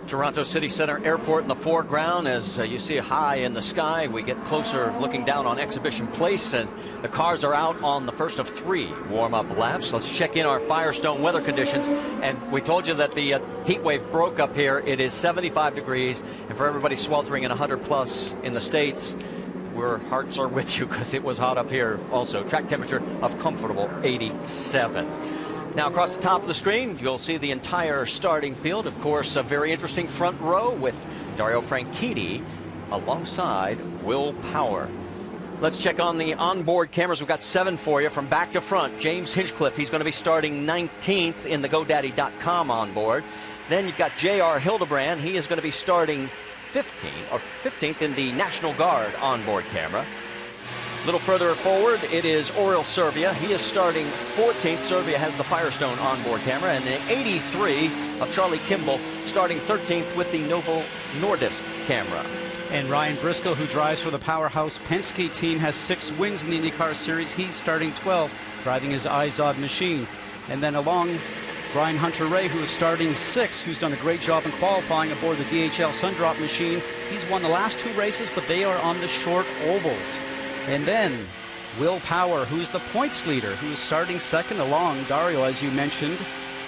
Toronto City Center Airport in the foreground. As you see high in the sky, we get closer looking down on Exhibition Place, and the cars are out on the first of 3 warm-up laps. Let's check in our Firestone weather conditions. And we told you that the heat wave broke up here. It is 75 degrees, and for everybody sweltering in 100 plus in the States, our hearts are with you because it was hot up here also. Track temperature of comfortable 87. Now across the top of the screen, you'll see the entire starting field. Of course, a very interesting front row with Dario Franchitti alongside Will Power. Let's check on the onboard cameras. We've got 7 for you from back to front. James Hinchcliffe, he's going to be starting 19th in the GoDaddy.com onboard. Then you've got J.R. Hildebrand. He is going to be starting 15th in the National Guard onboard camera. A little further forward, it is Oriol Serbia. He is starting 14th. Serbia has the Firestone onboard camera. And the 83 of Charlie Kimball starting 13th with the Novo Nordisk camera. And Ryan Briscoe, who drives for the powerhouse Penske team, has 6 wins in the IndyCar Series. He's starting 12th, driving his Izod machine. And then along Brian Hunter-Ray, who is starting 6th, who's done a great job in qualifying aboard the DHL Sundrop machine. He's won the last 2 races, but they are on the short ovals. And then Will Power, who's the points leader, who's starting 2nd along Dario, as you mentioned,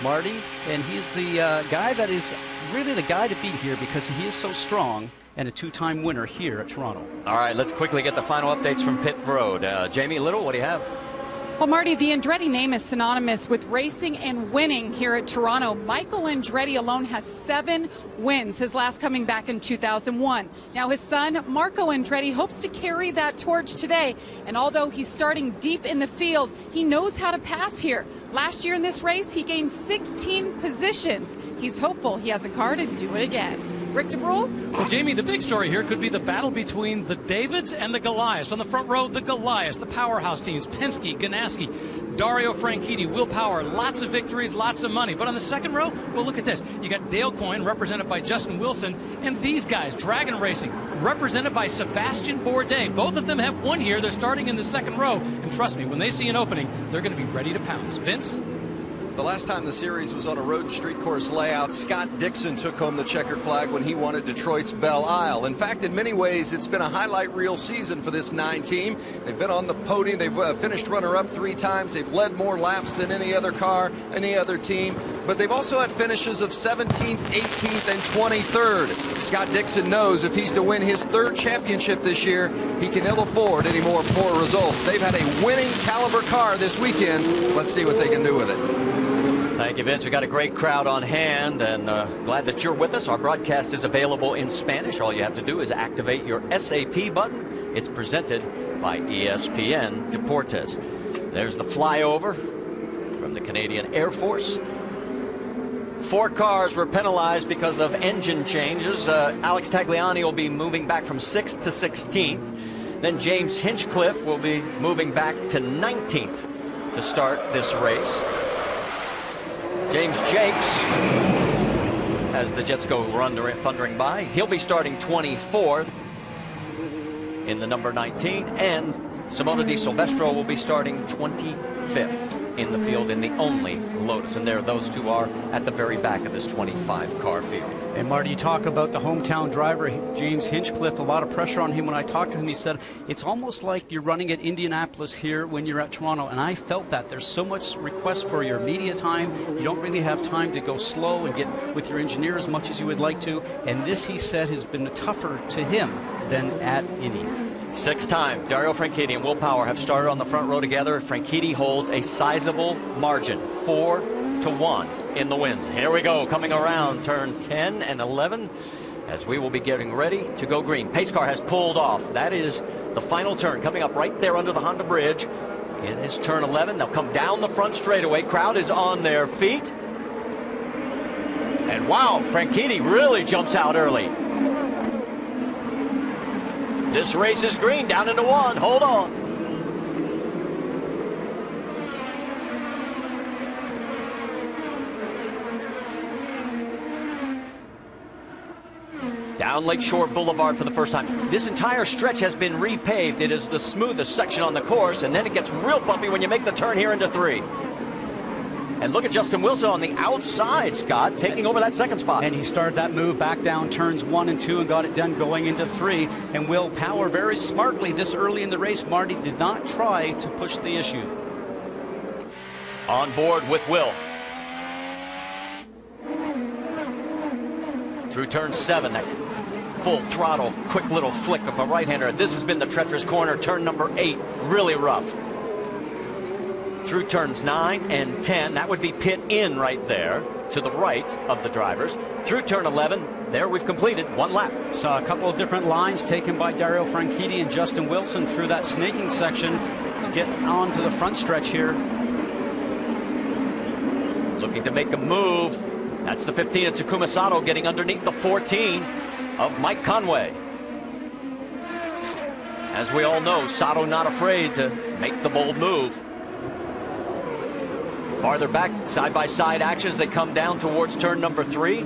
Marty. And he's the guy that is really the guy to beat here because he is so strong and a 2-time winner here at Toronto. All right, let's quickly get the final updates from pit road. Jamie Little, what do you have? Well, Marty, the Andretti name is synonymous with racing and winning here at Toronto. Michael Andretti alone has 7 wins, his last coming back in 2001. Now his son, Marco Andretti, hopes to carry that torch today. And although he's starting deep in the field, he knows how to pass here. Last year in this race, he gained 16 positions. He's hopeful he has a car to do it again. Rick DeBrule? Well, Jamie, the big story here could be the battle between the Davids and the Goliaths. On the front row, the Goliaths, the powerhouse teams, Penske, Ganassi, Dario Franchitti, Will Power, lots of victories, lots of money. But on the second row, well, look at this. You got Dale Coyne, represented by Justin Wilson, and these guys, Dragon Racing, represented by Sebastian Bourdais. Both of them have won here. They're starting in the second row. And trust me, when they see an opening, they're going to be ready to pounce. Vince? The last time the series was on a road and street course layout, Scott Dixon took home the checkered flag when he won at Detroit's Belle Isle. In fact, in many ways, it's been a highlight reel season for this 9 team. They've been on the podium. They've finished runner-up 3 times. They've led more laps than any other car, any other team. But they've also had finishes of 17th, 18th, and 23rd. Scott Dixon knows if he's to win his 3rd championship this year, he can ill afford any more poor results. They've had a winning caliber car this weekend. Let's see what they can do with it. Thank you, Vince. We got a great crowd on hand, and glad that you're with us. Our broadcast is available in Spanish. All you have to do is activate your SAP button. It's presented by ESPN Deportes. There's the flyover from the Canadian Air Force. 4 cars were penalized because of engine changes. Alex Tagliani will be moving back from 6th to 16th. Then James Hinchcliffe will be moving back to 19th to start this race. James Jakes, as the jets go thundering by, he'll be starting 24th in the number 19, and Simona Di Silvestro will be starting 25th in the field in the only Lotus. And there those 2 are at the very back of this 25-car field. And Marty, you talk about the hometown driver, James Hinchcliffe, a lot of pressure on him. When I talked to him, he said, it's almost like you're running at Indianapolis here when you're at Toronto. And I felt that. There's so much request for your media time. You don't really have time to go slow and get with your engineer as much as you would like to. And this, he said, has been tougher to him than at Indy. 6-time Dario Franchitti and Will Power have started on the front row together. Franchitti holds a sizable margin, 4-1 in the wins. Here we go, coming around turn 10 and 11 as we will be getting ready to go green. Pace car has pulled off. That is the final turn coming up right there under the Honda Bridge. It is turn 11. They'll come down the front straightaway. Crowd is on their feet. And wow, Franchitti really jumps out early. This race is green, down into 1. Hold on. Down Lakeshore Boulevard for the first time. This entire stretch has been repaved. It is the smoothest section on the course, and then it gets real bumpy when you make the turn here into 3. And look at Justin Wilson on the outside, Scott, taking over that second spot. And he started that move back down turns 1 and 2 and got it done going into 3. And Will Power very smartly this early in the race, Marty, did not try to push the issue. On board with Will. Through turn 7, that full throttle, quick little flick of a right-hander. This has been the treacherous corner, turn number 8, really rough. Through turns 9 and 10, that would be pit in right there to the right of the drivers. Through turn 11, there we've completed 1 lap. Saw a couple of different lines taken by Dario Franchitti and Justin Wilson through that snaking section to get on to the front stretch here. Looking to make a move. That's the 15 of Takuma Sato getting underneath the 14 of Mike Conway. As we all know, Sato not afraid to make the bold move. Farther back, side-by-side action as they come down towards turn number 3.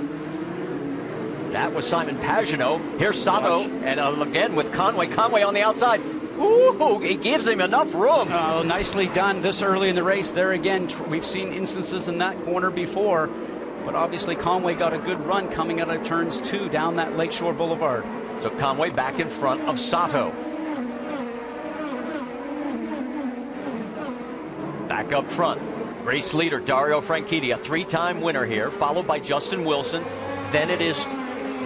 That was Simon Pagenaud. Here's Sato, and again with Conway. Conway on the outside. Ooh, he gives him enough room. Oh, nicely done this early in the race. There again, we've seen instances in that corner before, but obviously Conway got a good run coming out of turns 2 down that Lakeshore Boulevard. So Conway back in front of Sato. Back up front. Race leader Dario Franchitti, a 3-time winner here, followed by Justin Wilson. Then it is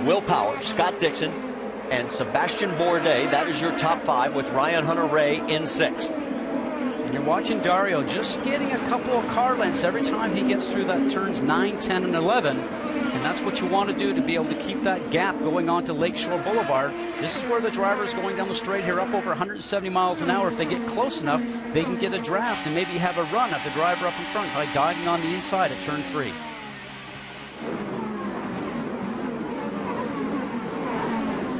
Will Power, Scott Dixon, and Sebastian Bourdais. That is your top 5 with Ryan Hunter-Reay in 6th. And you're watching Dario just getting a couple of car lengths every time he gets through that turns 9, 10, and 11. And that's what you want to do to be able to keep that gap going on to Lakeshore Boulevard. This is where the drivers going down the straight here up over 170 miles an hour. If they get close enough, they can get a draft and maybe have a run at the driver up in front by diving on the inside at turn 3.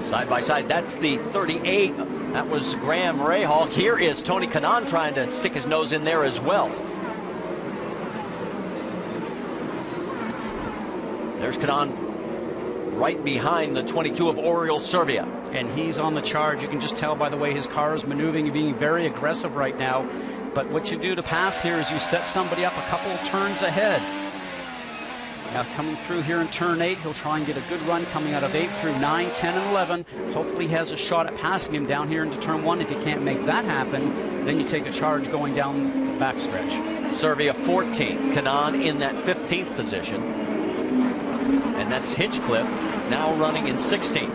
Side by side, that's the 38. That was Graham Rahal. Here is Tony Kanaan trying to stick his nose in there as well. There's Kanaan right behind the 22 of Oriol Servia. And he's on the charge. You can just tell by the way his car is maneuvering and being very aggressive right now. But what you do to pass here is you set somebody up a couple of turns ahead. Now coming through here in turn 8, he'll try and get a good run coming out of 8 through 9, 10, and 11. Hopefully he has a shot at passing him down here into turn 1. If you can't make that happen, then you take a charge going down the backstretch. Servia 14th, Kanaan in that 15th position. And that's Hinchcliffe now running in 16th.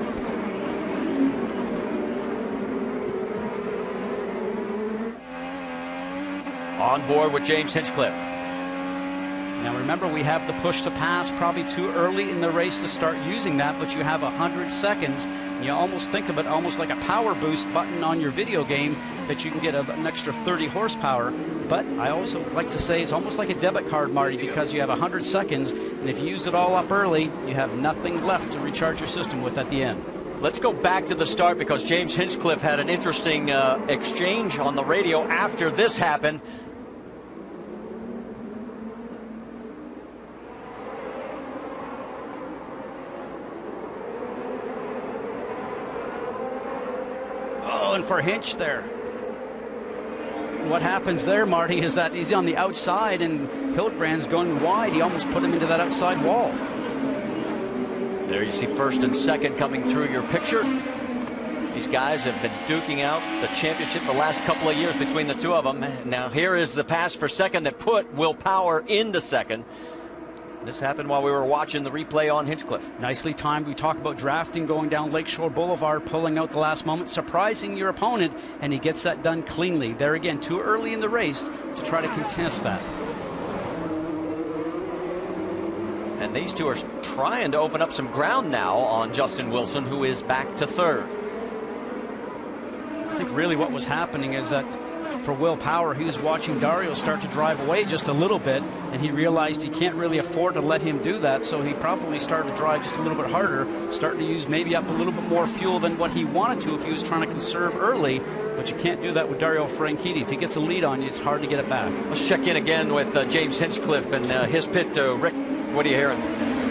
On board with James Hinchcliffe. Now remember, we have the push to pass probably too early in the race to start using that, but you have 100 seconds. And you almost think of it almost like a power boost button on your video game that you can get an extra 30 horsepower. But I also like to say it's almost like a debit card, Marty, because you have 100 seconds, and if you use it all up early, you have nothing left to recharge your system with at the end. Let's go back to the start because James Hinchcliffe had an interesting exchange on the radio after this happened. And for Hinch there, what happens there, Marty, is that he's on the outside and Hildbrand's going wide. He almost put him into that outside wall. There you see first and second coming through your picture. These guys have been duking out the championship the last couple of years between the two of them. Now here is the pass for second that put Will Power into second. This happened while we were watching the replay on Hinchcliffe. Nicely timed. We talk about drafting, going down Lakeshore Boulevard, pulling out the last moment, surprising your opponent, and he gets that done cleanly. There again, too early in the race to try to contest that. And these two are trying to open up some ground now on Justin Wilson, who is back to third. I think really what was happening is that for Will Power, he was watching Dario start to drive away just a little bit, and he realized he can't really afford to let him do that, so he probably started to drive just a little bit harder, starting to use maybe up a little bit more fuel than what he wanted to if he was trying to conserve early, but you can't do that with Dario Franchitti. If he gets a lead on you, it's hard to get it back. Let's check in again with James Hinchcliffe and his pit. Rick, what are you hearing?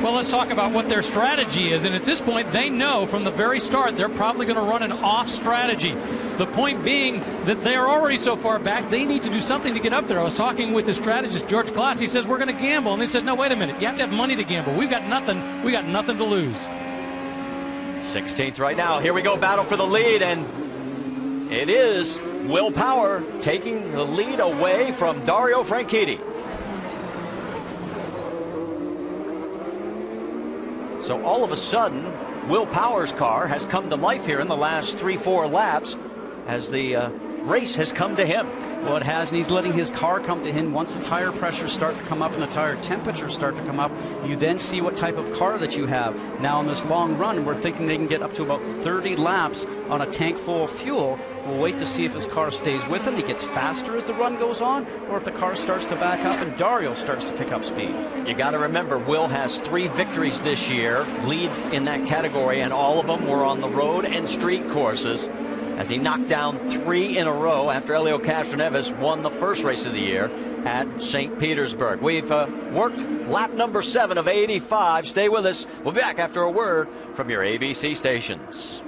Well, let's talk about what their strategy is, and at this point, they know from the very start they're probably going to run an off strategy. The point being that they are already so far back, they need to do something to get up there. I was talking with the strategist, George Klotz. He says, we're going to gamble. And they said, no, wait a minute. You have to have money to gamble. We've got nothing. We got nothing to lose. 16th right now. Here we go. Battle for the lead. And it is Will Power taking the lead away from Dario Franchitti. So all of a sudden, Will Power's car has come to life here in the last 3-4 laps as the race has come to him. Well, it has, and he's letting his car come to him. Once the tire pressures start to come up and the tire temperatures start to come up, you then see what type of car that you have. Now on this long run, we're thinking they can get up to about 30 laps on a tank full of fuel. We'll wait to see if his car stays with him. He gets faster as the run goes on, or if the car starts to back up and Dario starts to pick up speed. You got to remember, Will has 3 victories this year, leads in that category, and all of them were on the road and street courses, as he knocked down 3 in a row after Helio Castroneves won the first race of the year at St. Petersburg. We've worked lap number 7 of 85. Stay with us. We'll be back after a word from your ABC stations.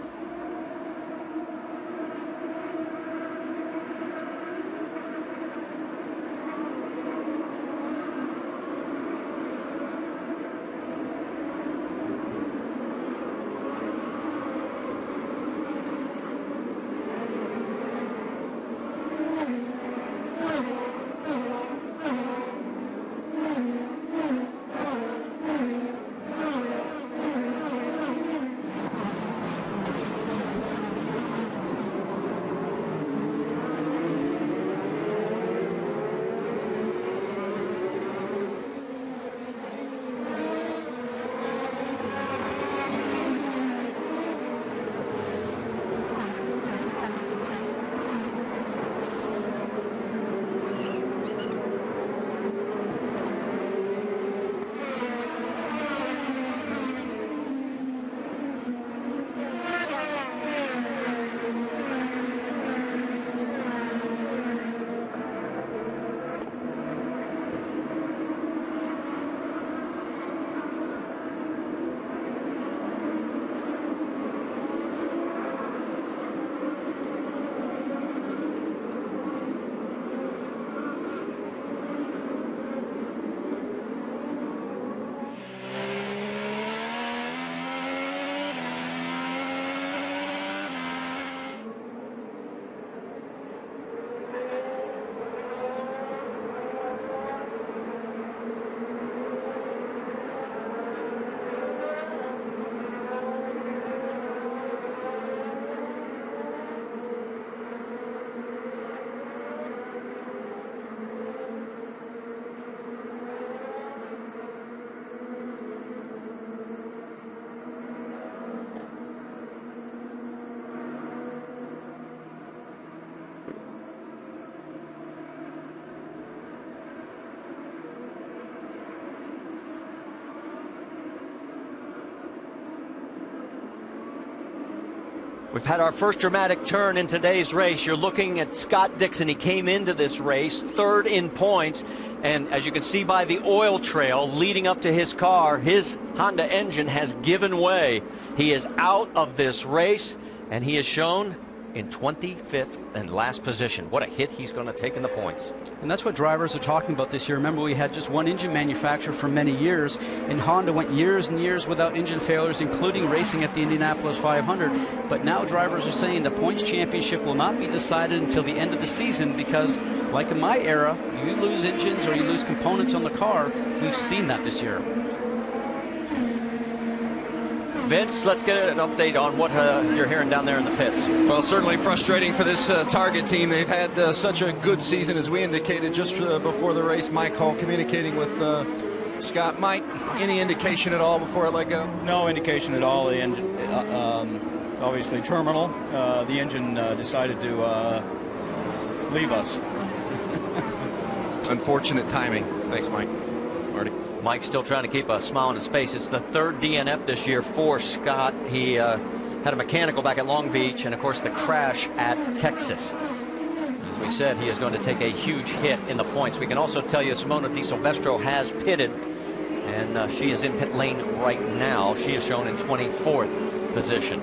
We've had our first dramatic turn in today's race. You're looking at Scott Dixon. He came into this race 3rd in points. And as you can see by the oil trail leading up to his car, his Honda engine has given way. He is out of this race, and he is shown in 25th and last position. What a hit he's going to take in the points. And that's what drivers are talking about this year. Remember, we had just one engine manufacturer for many years, and Honda went years and years without engine failures, including racing at the Indianapolis 500. But now drivers are saying the points championship will not be decided until the end of the season because, like in my era, you lose engines or you lose components on the car. We've seen that this year. Vince, let's get an update on what you're hearing down there in the pits. Well, certainly frustrating for this Target team. They've had such a good season, as we indicated just before the race. Mike Hall communicating with Scott. Mike, any indication at all before I let go? No indication at all. The engine, obviously terminal. The engine decided to leave us. Unfortunate timing. Thanks, Mike. Marty. Mike's still trying to keep a smile on his face. It's the 3rd DNF this year for Scott. He had a mechanical back at Long Beach, and of course the crash at Texas. As we said, he is going to take a huge hit in the points. We can also tell you Simona Di Silvestro has pitted, and she is in pit lane right now. She is shown in 24th position.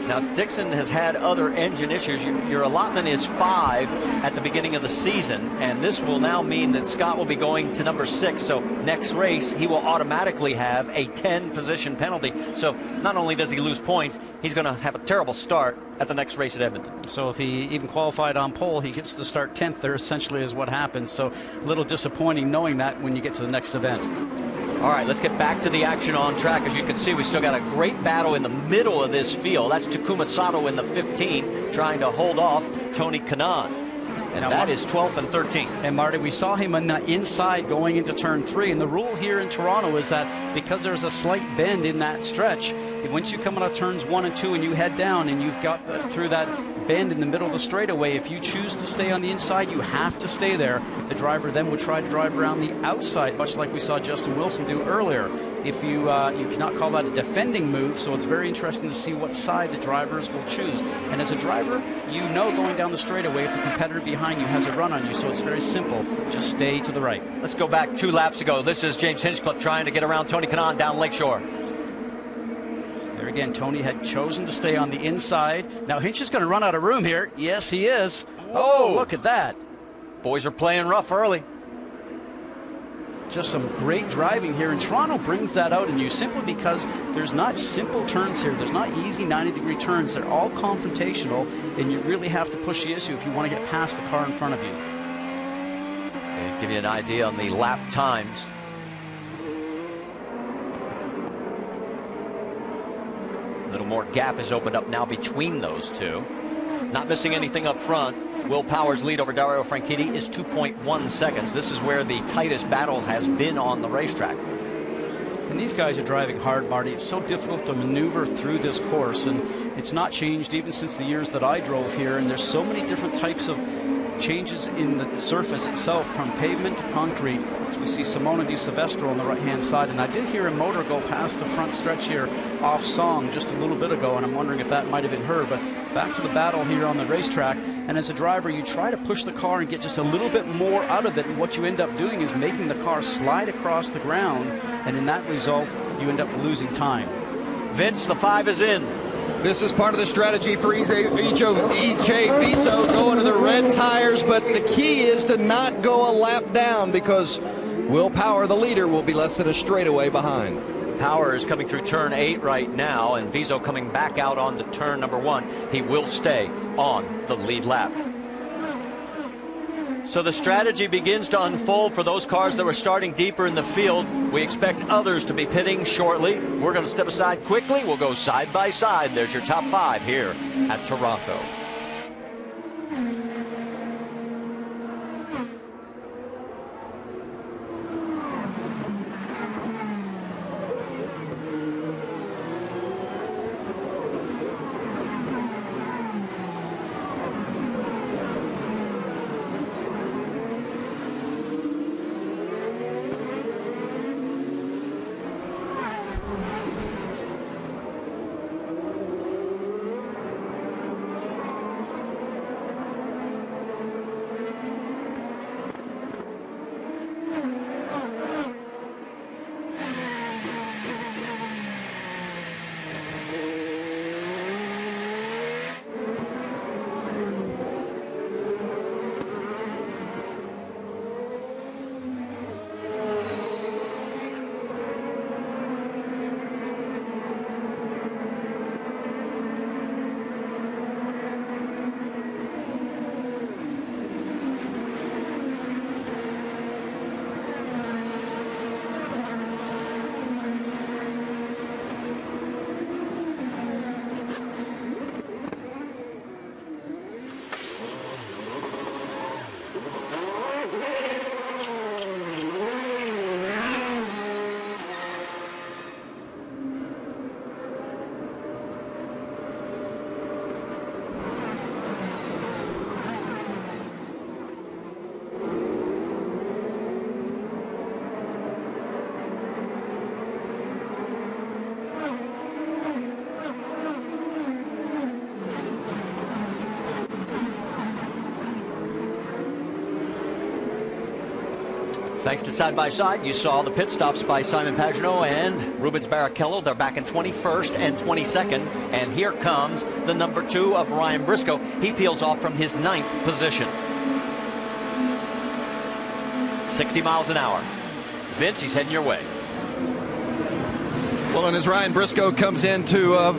Now, Dixon has had other engine issues. Your allotment is 5 at the beginning of the season, and this will now mean that Scott will be going to number 6. So next race, he will automatically have a 10-position penalty. So not only does he lose points, he's going to have a terrible start at the next race at Edmonton. So if he even qualified on pole, he gets to start 10th there, essentially is what happens. So a little disappointing knowing that when you get to the next event. All right, let's get back to the action on track. As you can see, we still got a great battle in the middle of this field. That's Takuma Sato in the 15 trying to hold off Tony Kanaan. And now, that is 12th and 13th. And Marty, we saw him on the inside going into turn 3. And the rule here in Toronto is that because there's a slight bend in that stretch, once you come out of turns 1 and 2 and you head down and you've got through that bend in the middle of the straightaway, if you choose to stay on the inside, you have to stay there. The driver then would try to drive around the outside, much like we saw Justin Wilson do earlier. If you you cannot call that a defending move, so it's very interesting to see what side the drivers will choose. And as a driver, you know going down the straightaway if the competitor behind you has a run on you, so it's very simple. Just stay to the right. Let's go back 2 laps ago. This is James Hinchcliffe trying to get around Tony Kanaan down Lakeshore. There again, Tony had chosen to stay on the inside. Now Hinch is going to run out of room here. Yes, he is. Oh, look at that. Boys are playing rough early. Just some great driving here, and Toronto brings that out in you simply because there's not simple turns here. There's not easy 90-degree turns. They're all confrontational, and you really have to push the issue if you want to get past the car in front of you. I'll give you an idea on the lap times. A little more gap has opened up now between those two. Not missing anything up front. Will Power's lead over Dario Franchitti is 2.1 seconds. This is where the tightest battle has been on the racetrack. And these guys are driving hard, Marty. It's so difficult to maneuver through this course, and it's not changed even since the years that I drove here. And there's so many different types of changes in the surface itself, from pavement to concrete. As we see Simona Di Silvestro on the right-hand side, and I did hear a motor go past the front stretch here off song just a little bit ago, and I'm wondering if that might have been her. But back to the battle here on the racetrack, and as a driver, you try to push the car and get just a little bit more out of it, and what you end up doing is making the car slide across the ground, and in that result, you end up losing time. Vince, the 5 is in. This is part of the strategy for EJ Viso going to the red tires, but the key is to not go a lap down because Will Power, the leader, will be less than a straightaway behind. Power is coming through turn 8 right now, and Viso coming back out onto turn number 1. He will stay on the lead lap. So the strategy begins to unfold for those cars that were starting deeper in the field. We expect others to be pitting shortly. We're going to step aside quickly. We'll go side by side. There's your top 5 here at Toronto. Thanks to Side by Side, you saw the pit stops by Simon Pagenaud and Rubens Barrichello. They're back in 21st and 22nd. And here comes the number 2 of Ryan Briscoe. He peels off from his 9th position. 60 miles an hour. Vince, he's heading your way. Well, and as Ryan Briscoe comes in to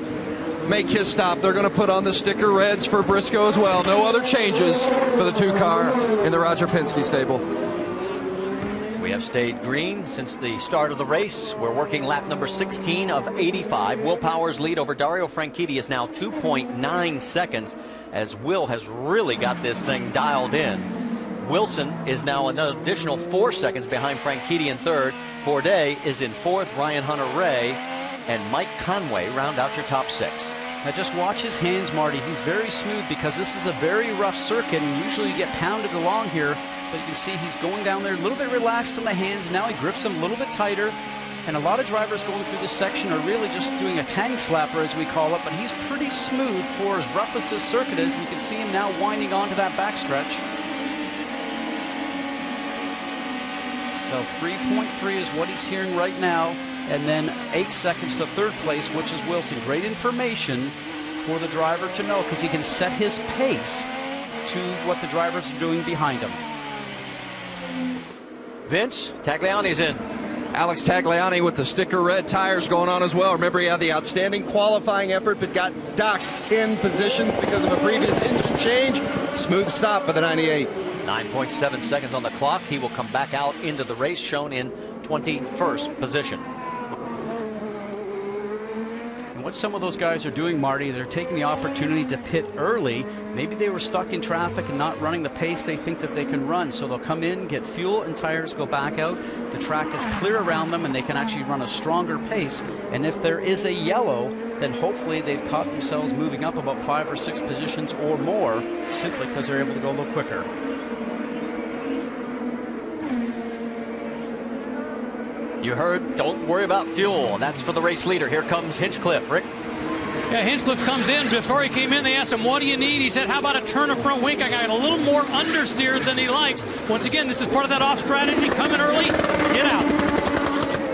make his stop, they're going to put on the sticker reds for Briscoe as well. No other changes for the 2-car in the Roger Penske stable. We have stayed green since the start of the race. We're working lap number 16 of 85. Will Power's lead over Dario Franchitti is now 2.9 seconds, as Will has really got this thing dialed in. Wilson is now an additional 4 seconds behind Franchitti in 3rd. Bourdais is in 4th. Ryan Hunter-Reay and Mike Conway round out your top 6. Now just watch his hands, Marty. He's very smooth because this is a very rough circuit, and usually you get pounded along here. But you can see he's going down there a little bit relaxed in the hands. Now he grips them a little bit tighter. And a lot of drivers going through this section are really just doing a tang slapper, as we call it. But he's pretty smooth for as rough as this circuit is. And you can see him now winding onto that backstretch. So 3.3 is what he's hearing right now. And then 8 seconds to 3rd place, which is Wilson. Great information for the driver to know, because he can set his pace to what the drivers are doing behind him. Vince, Tagliani's in. Alex Tagliani with the sticker red tires going on as well. Remember, he had the outstanding qualifying effort, but got docked 10 positions because of a previous engine change. Smooth stop for the 98. 9.7 seconds on the clock. He will come back out into the race, shown in 21st position. What some of those guys are doing, Marty, they're taking the opportunity to pit early. Maybe they were stuck in traffic and not running the pace they think that they can run. So they'll come in, get fuel and tires, go back out. The track is clear around them, and they can actually run a stronger pace. And if there is a yellow, then hopefully they've caught themselves moving up about 5 or 6 positions or more, simply because they're able to go a little quicker. You heard, don't worry about fuel. That's for the race leader. Here comes Hinchcliffe. Rick? Yeah, Hinchcliffe comes in. Before he came in, they asked him, what do you need? He said, how about a turn of front wing? I got a little more understeer than he likes. Once again, this is part of that off strategy. Come in early, get out.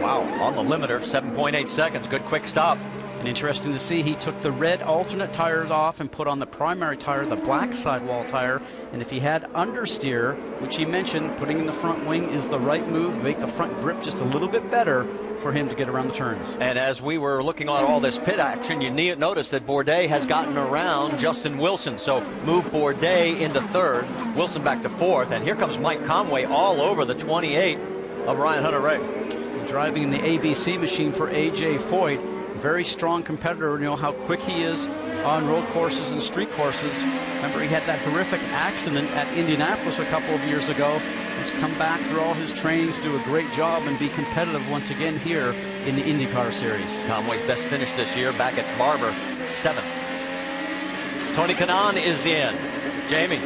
Wow, on the limiter, 7.8 seconds. Good quick stop. And interesting to see, he took the red alternate tires off and put on the primary tire, the black sidewall tire. And if he had understeer, which he mentioned, putting in the front wing is the right move, make the front grip just a little bit better for him to get around the turns. And as we were looking at all this pit action, you notice that Bourdais has gotten around Justin Wilson. So move Bourdais into 3rd, Wilson back to 4th. And here comes Mike Conway all over the 28 of Ryan Hunter-Reay. Driving in the ABC machine for A.J. Foyt. Very strong competitor. You know how quick he is on road courses and street courses. Remember, he had that horrific accident at Indianapolis a couple of years ago. He's come back through all his trainings, do a great job, and be competitive once again here in the IndyCar Series. Conway's best finish this year back at Barber, 7th. Tony Kanaan is in. Jamie.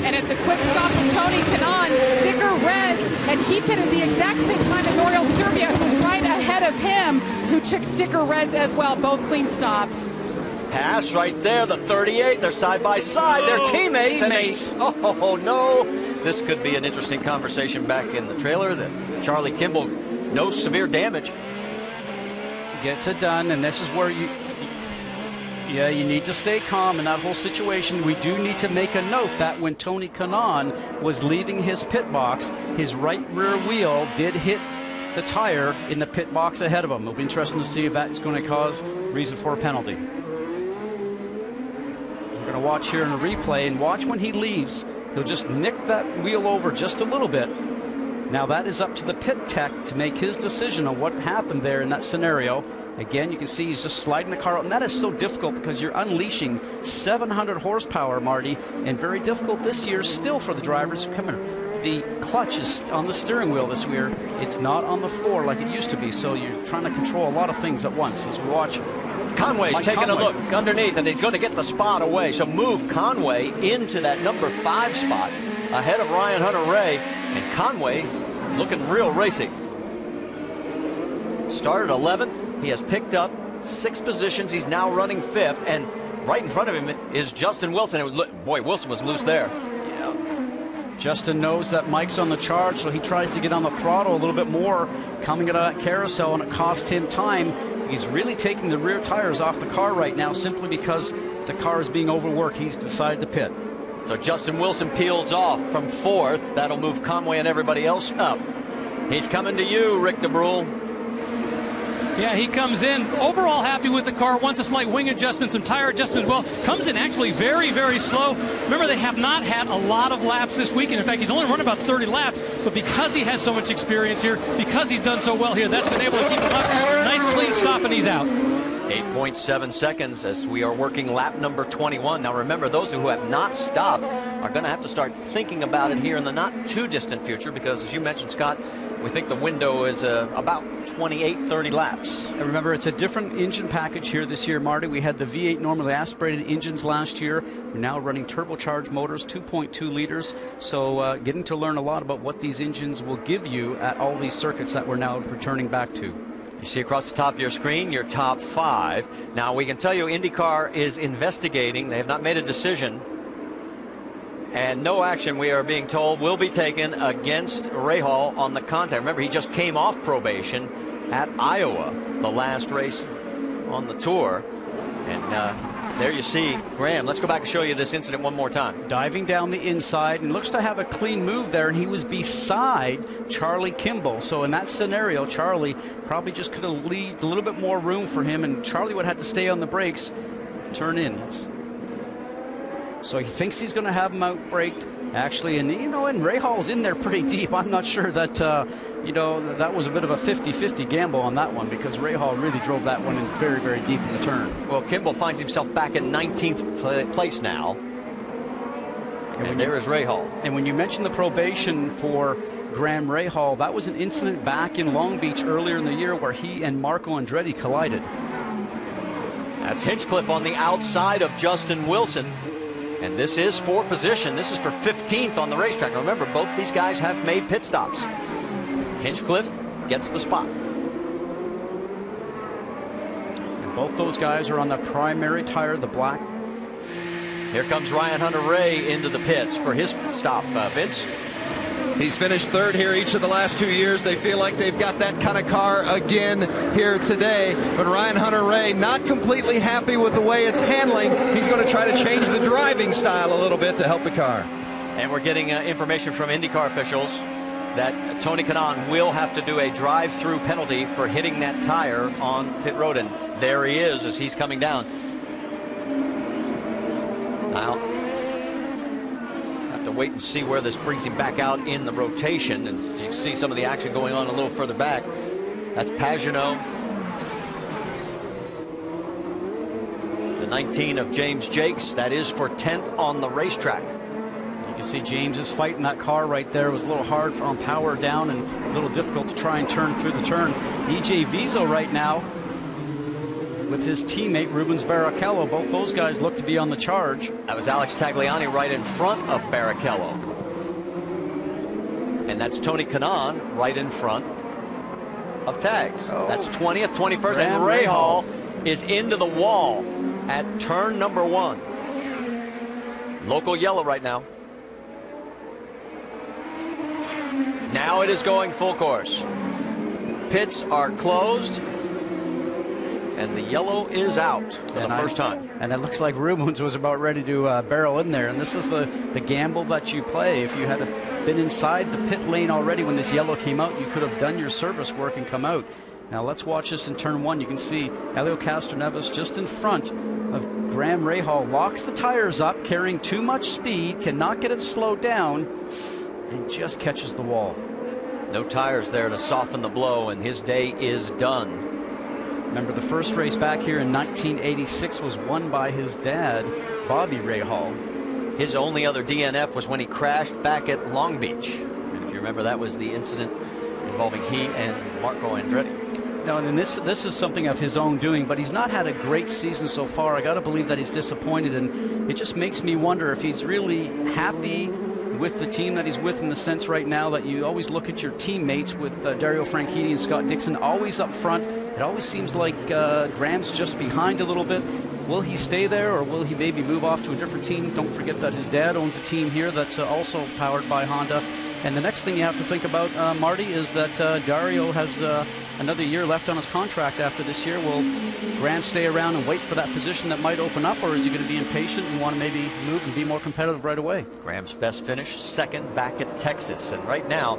And it's a quick stop from Tony Kanaan, sticker reds, and he pitted the exact same time as Oriol Serbia, who's right ahead of him, who took sticker reds as well, both clean stops. Pass right there, the 38, they're side by side, they're teammates. Oh no, this could be an interesting conversation back in the trailer. That Charlie Kimball, no severe damage. Gets it done, and this is where you need to stay calm in that whole situation. We do need to make a note that when Tony Kanaan was leaving his pit box, his right rear wheel did hit the tire in the pit box ahead of him. It'll be interesting to see if that is going to cause reason for a penalty. We're going to watch here in a replay, and watch when he leaves. He'll just nick that wheel over just a little bit. Now that is up to the pit tech to make his decision on what happened there in that scenario. Again, you can see he's just sliding the car out, and that is so difficult because you're unleashing 700 horsepower, Marty, and very difficult this year still for the drivers who come in. The clutch is on the steering wheel this year. It's not on the floor like it used to be, so you're trying to control a lot of things at once as we watch. Conway's taking a look underneath, and he's going to get the spot away. So move Conway into that number 5 spot ahead of Ryan Hunter-Reay, and Conway looking real racy. Started 11th. He has picked up 6 positions. He's now running 5th, and right in front of him is Justin Wilson. Boy, Wilson was loose there. Justin knows that Mike's on the charge, so he tries to get on the throttle a little bit more coming out of that carousel, and it cost him time. He's really taking the rear tires off the car right now simply because the car is being overworked. He's decided to pit. So Justin Wilson peels off from 4th. That'll move Conway and everybody else up. He's coming to you, Rick DeBrule. Yeah, he comes in overall happy with the car, wants a slight wing adjustment, some tire adjustment. Well, comes in actually very, very slow. Remember, they have not had a lot of laps this weekend. In fact, he's only run about 30 laps, but because he has so much experience here, because he's done so well here, that's been able to keep him up. Nice clean stop, and he's out. 8.7 seconds as we are working lap number 21. Now remember, those who have not stopped are going to have to start thinking about it here in the not too distant future, because as you mentioned, Scott, we think the window is about 28-30 laps. And remember, it's a different engine package here this year, Marty. We had the V8 normally aspirated engines last year. We're now running turbocharged motors, 2.2 liters. So getting to learn a lot about what these engines will give you at all these circuits that we're now returning back to. You see across the top of your screen your top 5. Now we can tell you IndyCar is investigating. They have not made a decision. And no action, we are being told, will be taken against Rahal on the contact. Remember, he just came off probation at Iowa, the last race on the tour. And there you see Graham. Let's go back and show you this incident one more time. Diving down the inside, and looks to have a clean move there, and he was beside Charlie Kimball. So in that scenario, Charlie probably just could have left a little bit more room for him, and Charlie would have had to stay on the brakes, turn in. So he thinks he's going to have him out-braked, actually. And, you know, and Rahal's in there pretty deep. I'm not sure that, you know, that was a bit of a 50-50 gamble on that one, because Rahal really drove that one in very, very deep in the turn. Well, Kimball finds himself back in 19th place now. And there is Rahal. And when you mentioned the probation for Graham Rahal, that was an incident back in Long Beach earlier in the year where he and Marco Andretti collided. That's Hinchcliffe on the outside of Justin Wilson. And this is for position. This is for 15th on the racetrack. Now remember, both these guys have made pit stops. Hinchcliffe gets the spot. And both those guys are on the primary tire, the black. Here comes Ryan Hunter-Reay into the pits for his stop. Vince? He's finished 3rd here each of the last 2 years. They feel like they've got that kind of car again here today. But Ryan Hunter-Reay not completely happy with the way it's handling. He's going to try to change the driving style a little bit to help the car. And we're getting information from IndyCar officials that Tony Kanaan will have to do a drive-through penalty for hitting that tire on pit road. And there he is as he's coming down. Now, to wait and see where this brings him back out in the rotation, and you can see some of the action going on a little further back. That's Pagenaud. The 19 of James Jakes, that is for 10th on the racetrack. You can see James is fighting that car right there. It was a little hard on power down and a little difficult to try and turn through the turn. EJ Vizo right now with his teammate Rubens Barrichello. Both those guys look to be on the charge. That was Alex Tagliani right in front of Barrichello. And that's Tony Kanaan right in front of Tags. Oh. That's 20th, 21st, Graham and Rahal is into the wall at turn number 1. Local yellow right now. Now it is going full course. Pits are closed. And the yellow is out for the first time. And it looks like Rubens was about ready to barrel in there. And this is the gamble that you play. If you had been inside the pit lane already when this yellow came out, you could have done your service work and come out. Now let's watch this in turn 1. You can see Helio Castroneves just in front of Graham Rahal. Locks the tires up, carrying too much speed, cannot get it slowed down, and just catches the wall. No tires there to soften the blow, and his day is done. Remember, the first race back here in 1986 was won by his dad, Bobby Rahal. His only other DNF was when he crashed back at Long Beach. And if you remember, that was the incident involving he and Marco Andretti. No, and this is something of his own doing, but he's not had a great season so far. I got to believe that he's disappointed, and it just makes me wonder if he's really happy with the team that he's with, in the sense right now that you always look at your teammates with Dario Franchitti and Scott Dixon always up front. It always seems like Graham's just behind a little bit. Will he stay there, or will he maybe move off to a different team? Don't forget that his dad owns a team here that's also powered by Honda. And the next thing you have to think about, Marty, is that Dario has another year left on his contract after this year. Will Graham stay around and wait for that position that might open up, or is he going to be impatient and want to maybe move and be more competitive right away? Graham's best finish, second back at Texas. And right now,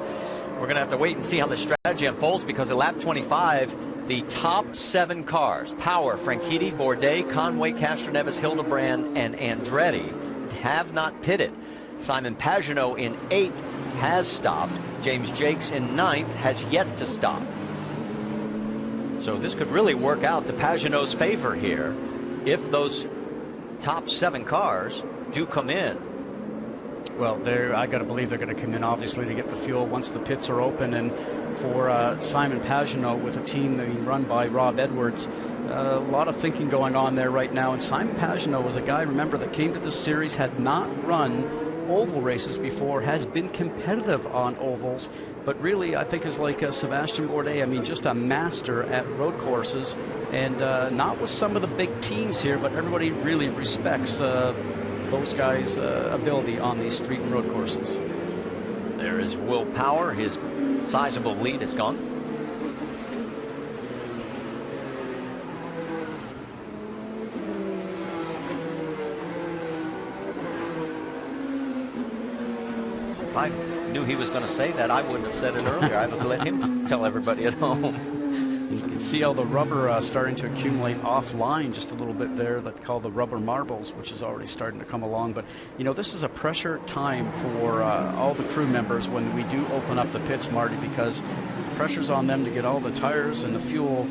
we're going to have to wait and see how the strategy unfolds, because at lap 25, the top 7 cars, Power, Franchitti, Bourdais, Conway, Castroneves, Hildebrand, and Andretti, have not pitted. Simon Pagenaud in 8th has stopped. James Jakes in 9th has yet to stop. So this could really work out to Pagenaud's favor here if those top 7 cars do come in. Well, I got to believe they're going to come in, obviously, to get the fuel once the pits are open. And for Simon Pagenaud, with a team being run by Rob Edwards, a lot of thinking going on there right now. And Simon Pagenaud was a guy, remember, that came to this series, had not run oval races before, has been competitive on ovals, but really I think is like Sebastian Bourdais. I mean, just a master at road courses, and not with some of the big teams here, but everybody really respects those guys' ability on these street and road courses. There is Will Power. His sizable lead is gone. If I knew he was going to say that, I wouldn't have said it earlier. I would let him tell everybody at home. You can see all the rubber starting to accumulate offline just a little bit there. That's called the rubber marbles, which is already starting to come along. But, you know, this is a pressure time for all the crew members when we do open up the pits, Marty, because pressure's on them to get all the tires and the fuel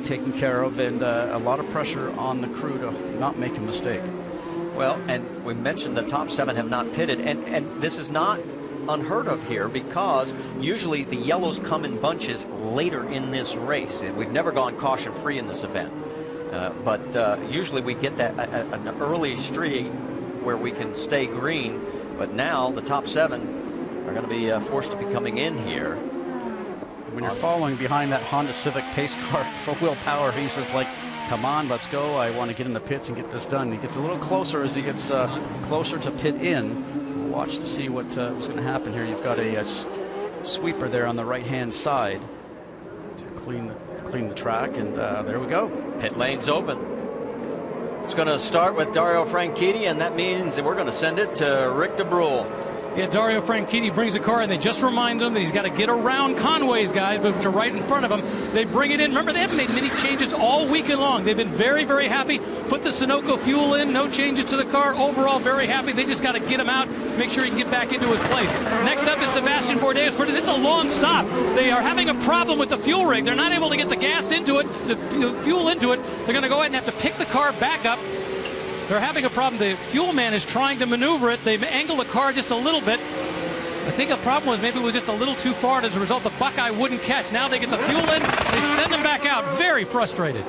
taken care of, and a lot of pressure on the crew to not make a mistake. Well, and we mentioned the top 7 have not pitted, and this is not unheard of here, because usually the yellows come in bunches later in this race. We've never gone caution free in this event, but usually we get that an early streak where we can stay green. But now the top 7 are going to be forced to be coming in here. When you're following behind that Honda Civic pace car for Will Power, he's just like, come on, let's go. I want to get in the pits and get this done. He gets a little closer as he gets closer to pit in. We'll watch to see what's going to happen here. You've got a sweeper there on the right-hand side to clean the track, and there we go. Pit lane's open. It's going to start with Dario Franchitti, and that means that we're going to send it to Rick DeBrule. Yeah, Dario Franchitti brings the car, and they just remind him that he's got to get around Conway's guys, which are right in front of him. They bring it in. Remember, they haven't made many changes all weekend long. They've been very, very happy. Put the Sunoco fuel in, no changes to the car. Overall, very happy. They just got to get him out, make sure he can get back into his place. Next up is Sebastian Bourdais. It's a long stop. They are having a problem with the fuel rig. They're not able to get the gas into it, the fuel into it. They're going to go ahead and have to pick the car back up. They're having a problem. The fuel man is trying to maneuver it. They angle the car just a little bit. I think the problem was maybe it was just a little too far, and as a result, the Buckeye wouldn't catch. Now they get the fuel in. They send him back out. Very frustrated.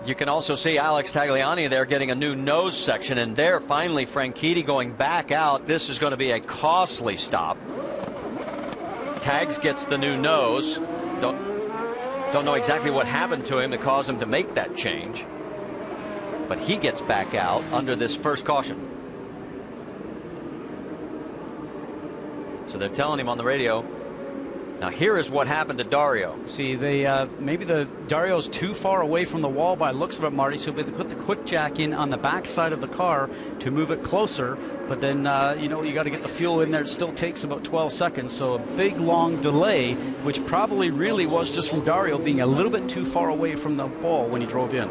You can also see Alex Tagliani there getting a new nose section, and there finally Franchitti going back out. This is going to be a costly stop. Tags gets the new nose. Don't know exactly what happened to him that caused him to make that change, but he gets back out under this first caution. So they're telling him on the radio. Now here is what happened to Dario. See, they maybe Dario's too far away from the wall by looks of it, Marty, so they put the quick jack in on the back side of the car to move it closer, but then you know, you got to get the fuel in there. It still takes about 12 seconds, so a big long delay, which probably really was just from Dario being a little bit too far away from the ball when he drove in.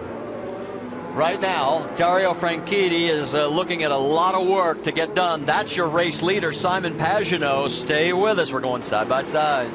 Right now, Dario Franchitti is looking at a lot of work to get done. That's your race leader, Simon Pagenaud. Stay with us. We're going side by side.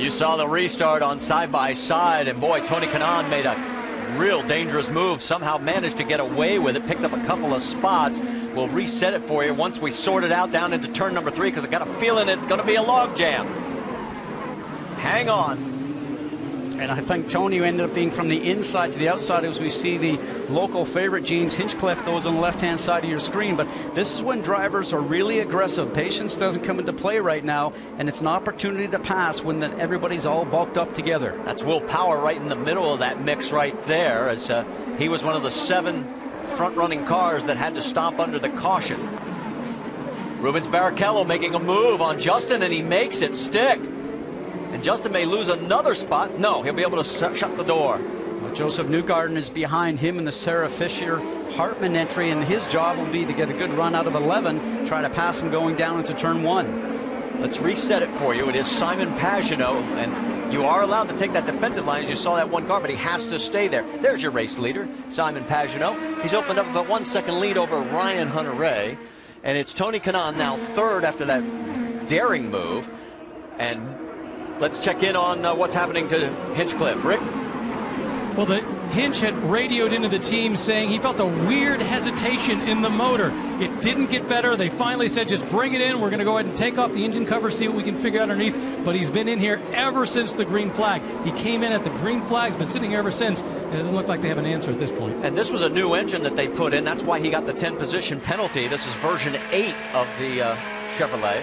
You saw the restart on side by side, and boy, Tony Kanaan made a real dangerous move. Somehow managed to get away with it, picked up a couple of spots. We'll reset it for you once we sort it out down into turn number 3, because I got a feeling it's going to be a log jam. Hang on. And I think Tony ended up being from the inside to the outside as we see the local favorite, James Hinchcliffe, those on the left-hand side of your screen. But this is when drivers are really aggressive. Patience doesn't come into play right now, and it's an opportunity to pass when everybody's all bulked up together. That's Will Power right in the middle of that mix right there, as he was one of the 7 front-running cars that had to stop under the caution. Rubens Barrichello making a move on Justin, and he makes it stick. And Justin may lose another spot. No, he'll be able to shut the door. Well, Joseph Newgarden is behind him in the Sarah Fisher Hartman entry, and his job will be to get a good run out of 11, try to pass him going down into turn 1. Let's reset it for you. It is Simon Pagenaud, and you are allowed to take that defensive line as you saw that one car, but he has to stay there. There's your race leader, Simon Pagenaud. He's opened up about 1 second lead over Ryan Hunter-Reay, and it's Tony Kanaan now third after that daring move. And let's check in on what's happening to Hinchcliffe. Rick? Well, the Hinch had radioed into the team saying he felt a weird hesitation in the motor. It didn't get better. They finally said, just bring it in. We're going to go ahead and take off the engine cover, see what we can figure out underneath. But he's been in here ever since the green flag. He came in at the green flag, has been sitting here ever since, and it doesn't look like they have an answer at this point. And this was a new engine that they put in. That's why he got the 10-position penalty. This is version 8 of the Chevrolet.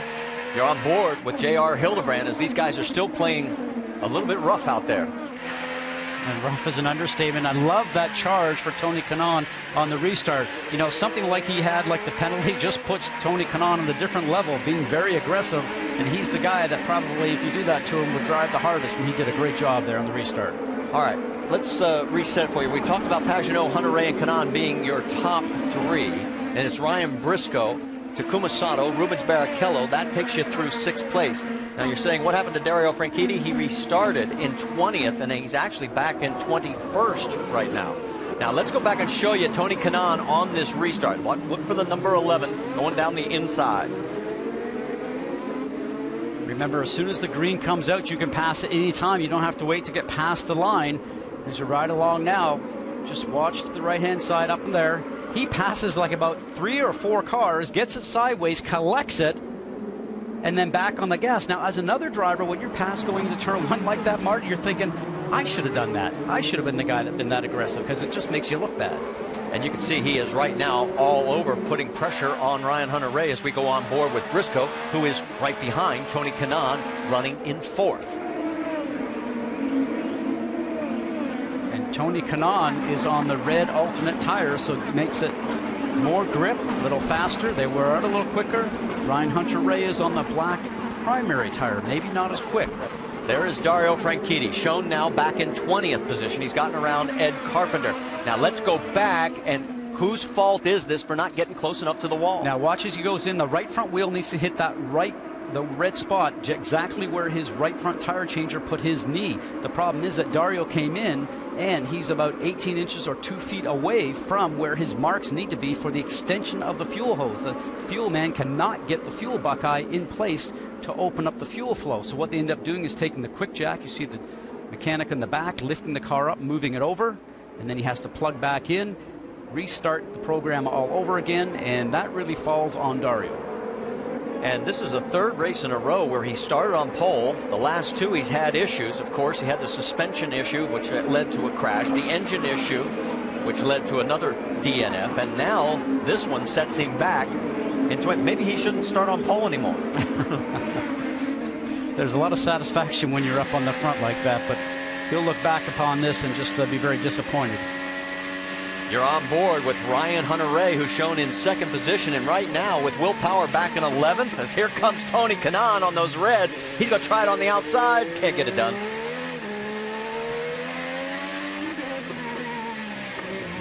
You're on board with J.R. Hildebrand as these guys are still playing a little bit rough out there. And rough is an understatement. I love that charge for Tony Kanaan on the restart. You know, something like he had, like the penalty, just puts Tony Kanaan on a different level, being very aggressive. And he's the guy that probably, if you do that to him, would drive the hardest. And he did a great job there on the restart. All right, let's reset for you. We talked about Pagenaud, Hunter-Reay, and Kanaan being your top 3. And it's Ryan Briscoe, Takuma Sato, Rubens Barrichello. That takes you through 6th place. Now you're saying, what happened to Dario Franchitti? He restarted in 20th, and he's actually back in 21st right now. Now let's go back and show you Tony Kanaan on this restart. Look for the number 11 going down the inside. Remember, as soon as the green comes out, you can pass at any time. You don't have to wait to get past the line. As you ride along now, just watch to the right-hand side up there. He passes like about 3 or 4 cars, gets it sideways, collects it, and then back on the gas. Now, as another driver, when you're past going into turn 1 like that, Martin, you're thinking, I should have done that. I should have been the guy that been that aggressive, because it just makes you look bad. And you can see he is right now all over, putting pressure on Ryan Hunter-Reay as we go on board with Briscoe, who is right behind Tony Kanaan, running in 4th. Tony Kanaan is on the red alternate tire, so it makes it more grip, a little faster. They wear out a little quicker. Ryan Hunter-Reay is on the black primary tire, maybe not as quick. There is Dario Franchitti, shown now back in 20th position. He's gotten around Ed Carpenter. Now let's go back, and whose fault is this for not getting close enough to the wall? Now watch as he goes in. The right front wheel needs to hit the red spot, exactly where his right front tire changer put his knee. The problem is that Dario came in, and he's about 18 inches or 2 feet away from where his marks need to be for the extension of the fuel hose. The fuel man cannot get the fuel buckeye in place to open up the fuel flow. So what they end up doing is taking the quick jack. You see the mechanic in the back lifting the car up, moving it over, and then he has to plug back in, restart the program all over again, and that really falls on Dario. And this is a 3rd race in a row where he started on pole. The last 2 he's had issues. Of course, he had the suspension issue, which led to a crash, the engine issue, which led to another DNF, and now this one sets him back into it. Maybe he shouldn't start on pole anymore. There's a lot of satisfaction when you're up on the front like that, but he'll look back upon this and just be very disappointed. You're on board with Ryan Hunter-Reay, who's shown in 2nd position, and right now with Will Power back in 11th, as here comes Tony Kanaan on those reds. He's going to try it on the outside. Can't get it done.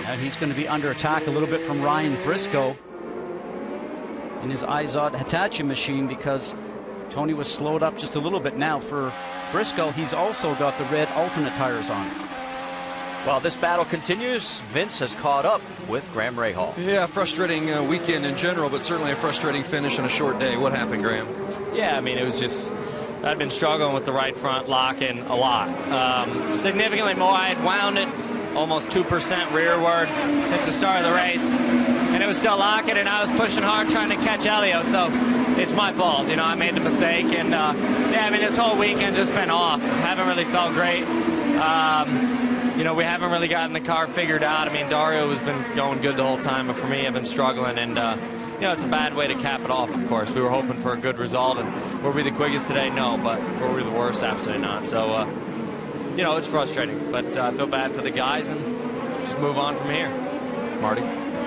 Now he's going to be under attack a little bit from Ryan Briscoe in his Izod Hitachi machine, because Tony was slowed up just a little bit. Now for Briscoe, he's also got the red alternate tires on. While this battle continues, Vince has caught up with Graham Rahal. Yeah, frustrating weekend in general, but certainly a frustrating finish on a short day. What happened, Graham? Yeah, I mean, it was just I'd been struggling with the right front locking a lot. Significantly more. I had wound it almost 2% rearward since the start of the race, and it was still locking, and I was pushing hard trying to catch Elio, so it's my fault. You know, I made the mistake, and yeah, I mean, this whole weekend just been off. Haven't really felt great. You know, we haven't really gotten the car figured out. I mean, Dario has been going good the whole time, but for me, I've been struggling, and you know, it's a bad way to cap it off, of course. We were hoping for a good result, and were we the quickest today? No, but were we the worst? Absolutely not. So, you know, it's frustrating, but I feel bad for the guys, and just move on from here. Marty?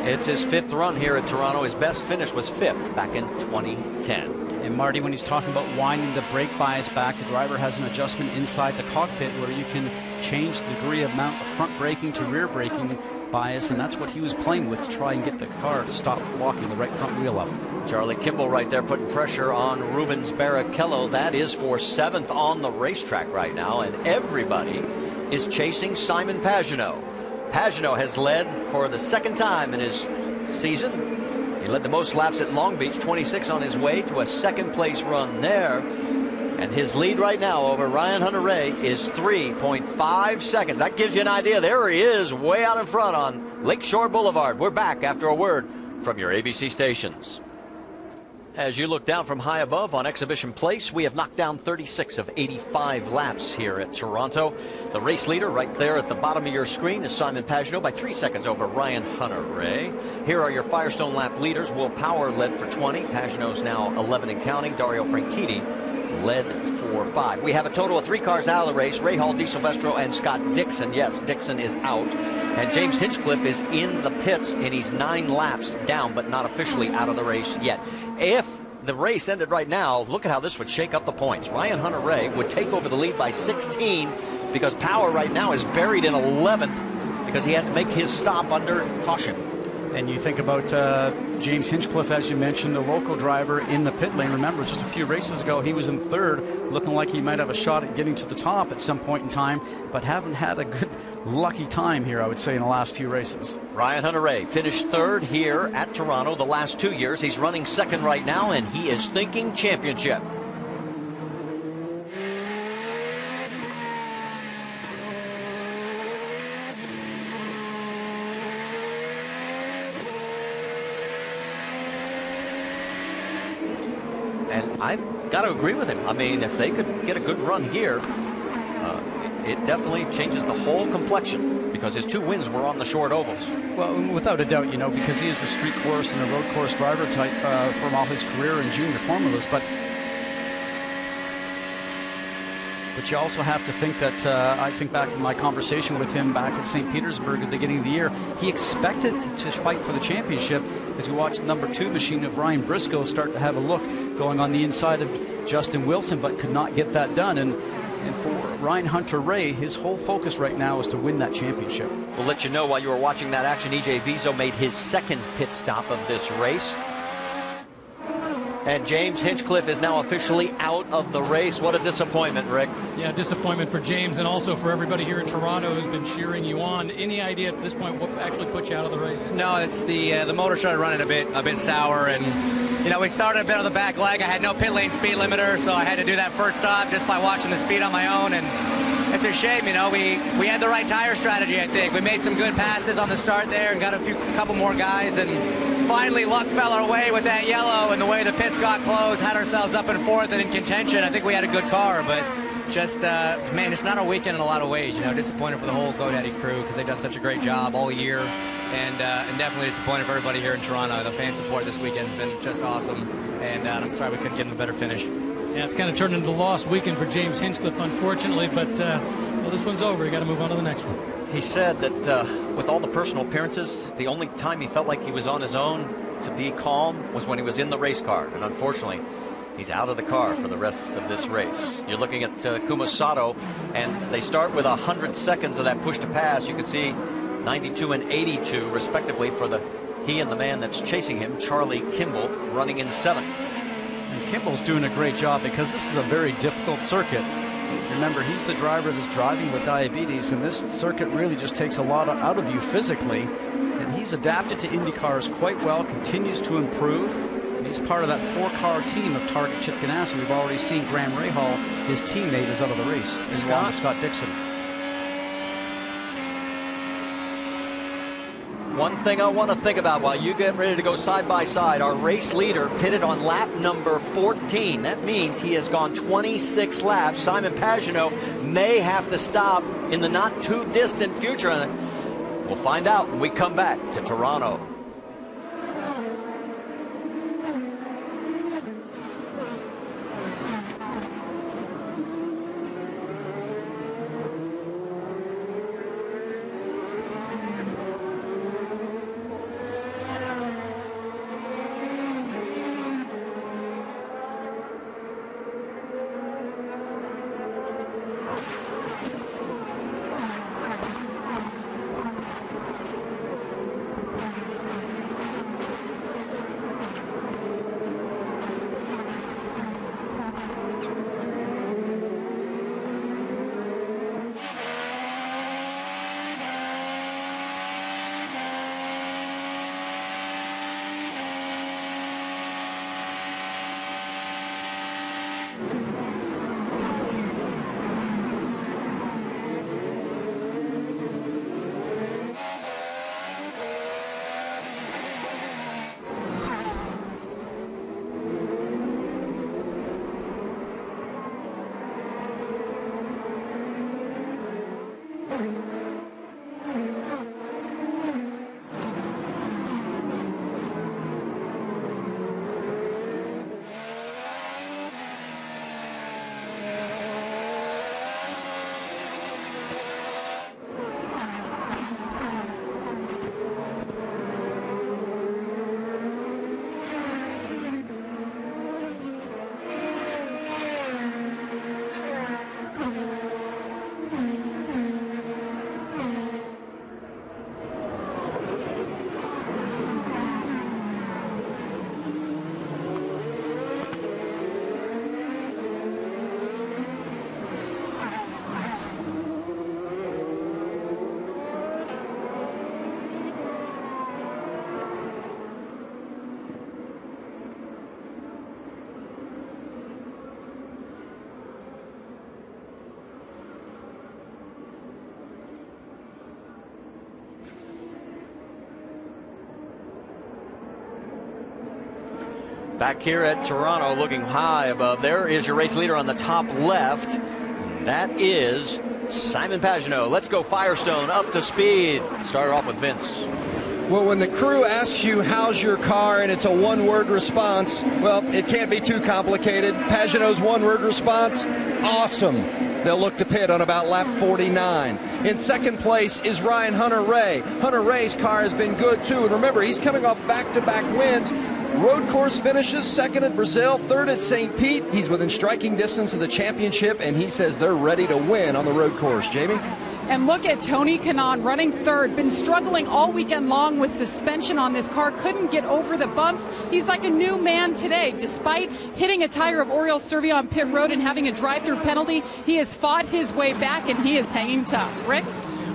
It's his 5th run here at Toronto. His best finish was 5th back in 2010. And Marty, when he's talking about winding the brake bias back, the driver has an adjustment inside the cockpit where you can change the degree of amount of front braking to rear braking bias, and that's what he was playing with to try and get the car to stop locking the right front wheel up. Charlie Kimball right there putting pressure on Rubens Barrichello. That is for 7th on the racetrack right now, and everybody is chasing Simon Pagenaud. Pagenaud has led for the 2nd time in his season. He led the most laps at Long Beach, 26, on his way to a 2nd place run there. And his lead right now over Ryan Hunter-Reay is 3.5 seconds. That gives you an idea. There he is way out in front on Lakeshore Boulevard. We're back after a word from your ABC stations. As you look down from high above on Exhibition Place, we have knocked down 36 of 85 laps here at Toronto. The race leader right there at the bottom of your screen is Simon Pagenaud by 3 seconds over Ryan Hunter-Reay. Here are your Firestone lap leaders. Will Power led for 20. Pagenaud's now 11 and counting. Dario Franchitti led for 5. We have a total of 3 cars out of the race. Ray Hall, Di Silvestro, and Scott Dixon. Yes, Dixon is out. And James Hinchcliffe is in the pits, and he's 9 laps down, but not officially out of the race yet. If the race ended right now, look at how this would shake up the points. Ryan Hunter-Reay would take over the lead by 16 because Power right now is buried in 11th because he had to make his stop under caution. And you think about James Hinchcliffe, as you mentioned, the local driver in the pit lane. Remember, just a few races ago, he was in 3rd, looking like he might have a shot at getting to the top at some point in time, but haven't had a good, lucky time here, I would say, in the last few races. Ryan Hunter-Reay finished 3rd here at Toronto the last 2 years. He's running 2nd right now, and he is thinking championship. And I've got to agree with him. I mean, if they could get a good run here, it definitely changes the whole complexion because his 2 wins were on the short ovals. Well, without a doubt, you know, because he is a street course and a road course driver type from all his career in junior formulas. But you also have to think that, I think back in my conversation with him back at St. Petersburg at the beginning of the year, he expected to fight for the championship as we watched the number 2 machine of Ryan Briscoe start to have a look going on the inside of Justin Wilson, but could not get that done. And for Ryan Hunter-Reay, his whole focus right now is to win that championship. We'll let you know while you were watching that action, EJ Vizo made his 2nd pit stop of this race. And James Hinchcliffe is now officially out of the race. What a disappointment, Rick. Yeah, disappointment for James and also for everybody here in Toronto who's been cheering you on. Any idea at this point what actually put you out of the race? No, it's the motor started running a bit sour, and you know, we started a bit on the back leg. I had no pit lane speed limiter, so I had to do that first stop just by watching the speed on my own. And it's a shame, you know. We had the right tire strategy, I think. We made some good passes on the start there and got a couple more guys, and finally luck fell our way with that yellow, and the way the pits got closed, had ourselves up in 4th and in contention. I think we had a good car, but just, man, it's not a weekend in a lot of ways. You know, disappointed for the whole GoDaddy crew because they've done such a great job all year, and definitely disappointed for everybody here in Toronto. The fan support this weekend's been just awesome, and I'm sorry we couldn't give them a better finish. Yeah, it's kind of turned into a lost weekend for James Hinchcliffe, unfortunately, but well, this one's over. You got to move on to the next one. He said that with all the personal appearances, the only time he felt like he was on his own to be calm was when he was in the race car. And unfortunately, he's out of the car for the rest of this race. You're looking at Kumasato, and they start with 100 seconds of that push to pass. You can see 92 and 82, respectively, for he and the man that's chasing him, Charlie Kimball, running in 7th. And Kimball's doing a great job because this is a very difficult circuit. Remember, he's the driver that's driving with diabetes, and this circuit really just takes a lot out of you physically. And he's adapted to Indy cars quite well, continues to improve. And he's part of that 4-car team of Target Chip Ganassi. We've already seen Graham Rahal, his teammate, is out of the race, along with Scott Dixon. One thing I want to think about while you get ready to go side by side, our race leader pitted on lap number 14. That means he has gone 26 laps. Simon Pagenaud may have to stop in the not too distant future. And we'll find out when we come back to Toronto. Back here at Toronto, looking high above, there is your race leader on the top left. That is Simon Pagenaud. Let's go Firestone up to speed. Start off with Vince. Well, when the crew asks you, how's your car, and it's a one-word response, well, it can't be too complicated. Pagenaud's one-word response, awesome. They'll look to pit on about lap 49. In second place is Ryan Hunter-Reay. Hunter-Reay's car has been good, too. And remember, he's coming off back-to-back wins. Road course finishes, second at Brazil, third at St. Pete. He's within striking distance of the championship, and he says they're ready to win on the road course. Jamie? And look at Tony Kanaan running third. Been struggling all weekend long with suspension on this car. Couldn't get over the bumps. He's like a new man today. Despite hitting a tire of Oriol Servia on pit road and having a drive-through penalty, he has fought his way back, and he is hanging tough. Rick?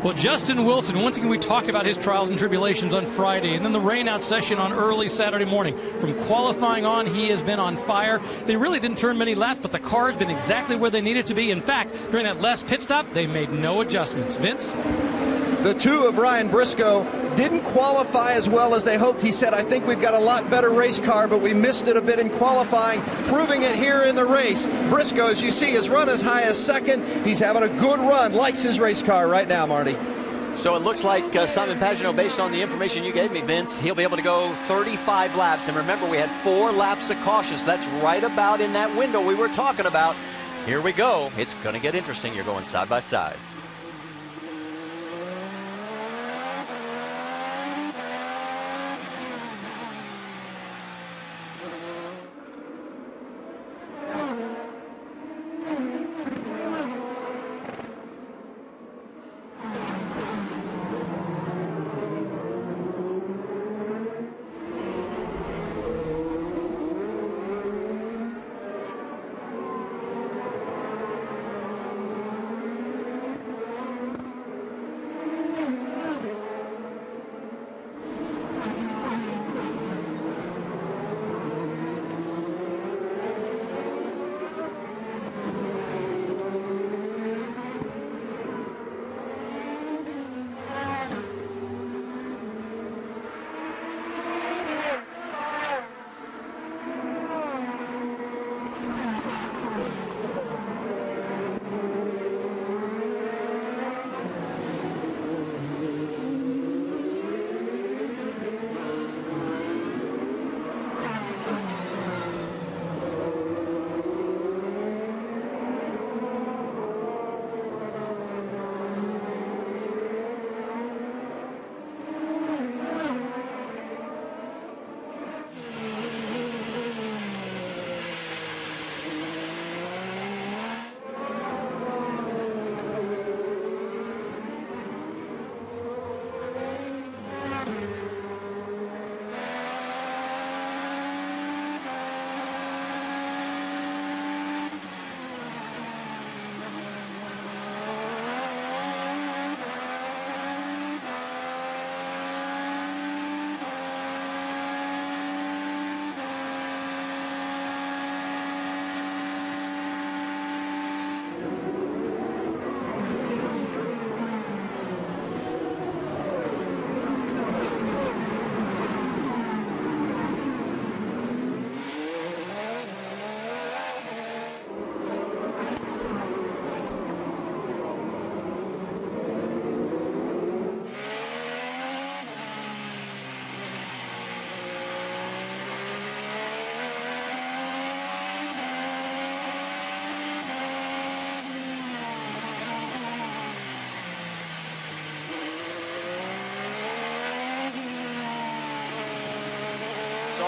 Well, Justin Wilson, once again, we talked about his trials and tribulations on Friday, and then the rain-out session on early Saturday morning. From qualifying on, he has been on fire. They really didn't turn many laps, but the car has been exactly where they needed to be. In fact, during that last pit stop, they made no adjustments. Vince? The two of Ryan Briscoe didn't qualify as well as they hoped. He said, I think we've got a lot better race car, but we missed it a bit in qualifying, proving it here in the race. Briscoe, as you see, has run as high as second. He's having a good run, likes his race car right now, Marty. So it looks like Simon Pagenaud, based on the information you gave me, Vince, he'll be able to go 35 laps. And remember, we had 4 laps of caution, so that's right about in that window we were talking about. Here we go. It's going to get interesting. You're going side by side.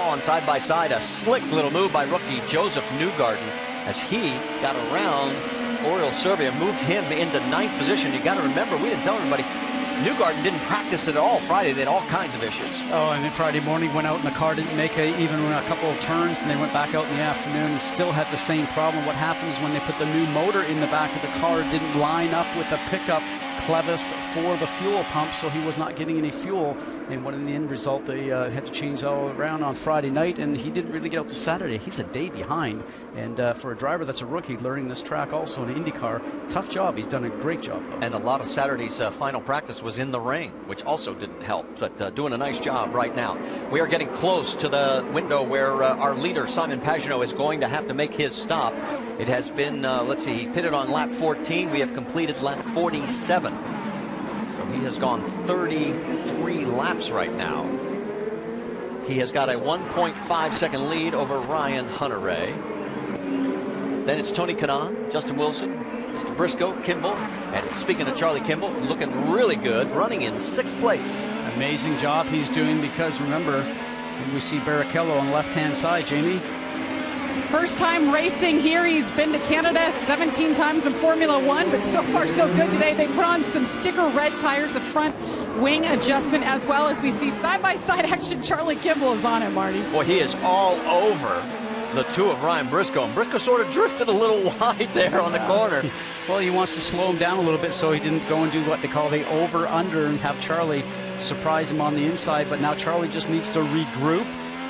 saw on side-by-side, a slick little move by rookie Joseph Newgarden as he got around Oriol Servia, moved him into 9th position. You got to remember, we didn't tell everybody, Newgarden didn't practice at all Friday. They had all kinds of issues. Oh, and then Friday morning went out and the car didn't make even a couple of turns, and they went back out in the afternoon and still had the same problem. What happened is when they put the new motor in the back of the car, it didn't line up with the pickup clevis for the fuel pump, so he was not getting any fuel. And what in the end result, they had to change all around on Friday night, and he didn't really get out to Saturday. He's a day behind, and for a driver that's a rookie learning this track also in IndyCar, tough job. He's done a great job, though. And a lot of Saturday's final practice was in the rain, which also didn't help, but doing a nice job right now. We are getting close to the window where our leader, Simon Pagenaud, is going to have to make his stop. It has been, let's see, he pitted on lap 14. We have completed lap 47. So he has gone 33 laps right now. He has got a 1.5 second lead over Ryan Hunter-Reay. Then it's Tony Kanaan, Justin Wilson, Mr. Briscoe, Kimball, and speaking of Charlie Kimball, looking really good, running in 6th place. Amazing job he's doing, because remember, when we see Barrichello on the left-hand side, Jamie. First time racing here. He's been to Canada 17 times in Formula One, but so far so good today. They put on some sticker red tires, a front wing adjustment, as well as we see side-by-side action. Charlie Kimball is on it, Marty. Boy, he is all over the two of Ryan Briscoe. And Briscoe sort of drifted a little wide there on the corner. Well, he wants to slow him down a little bit so he didn't go and do what they call the over-under and have Charlie surprise him on the inside. But now Charlie just needs to regroup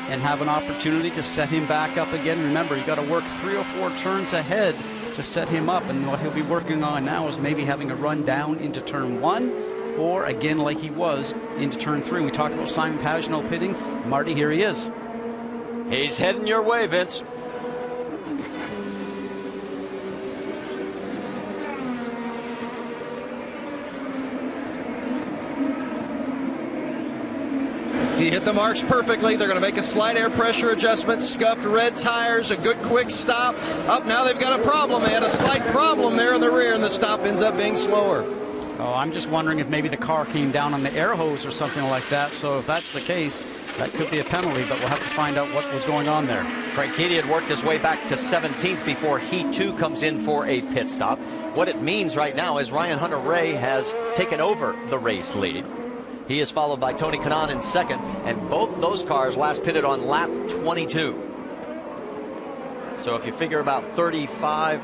and have an opportunity to set him back up again. Remember, you got to work 3 or 4 turns ahead to set him up, and what he'll be working on now is maybe having a run down into turn 1, or again like he was into turn 3. We talked about Simon Pagenaud pitting. Marty, here he is. He's heading your way, Vince. He hit the marks perfectly. They're going to make a slight air pressure adjustment, scuffed red tires, a good quick stop. Up now they've got a problem. They had a slight problem there in the rear, and the stop ends up being slower. Oh, I'm just wondering if maybe the car came down on the air hose or something like that. So if that's the case, that could be a penalty, but we'll have to find out what was going on there. Franchitti had worked his way back to 17th before he too comes in for a pit stop. What it means right now is Ryan Hunter-Reay has taken over the race lead. He is followed by Tony Kanaan in 2nd, and both those cars last pitted on lap 22. So if you figure about 35,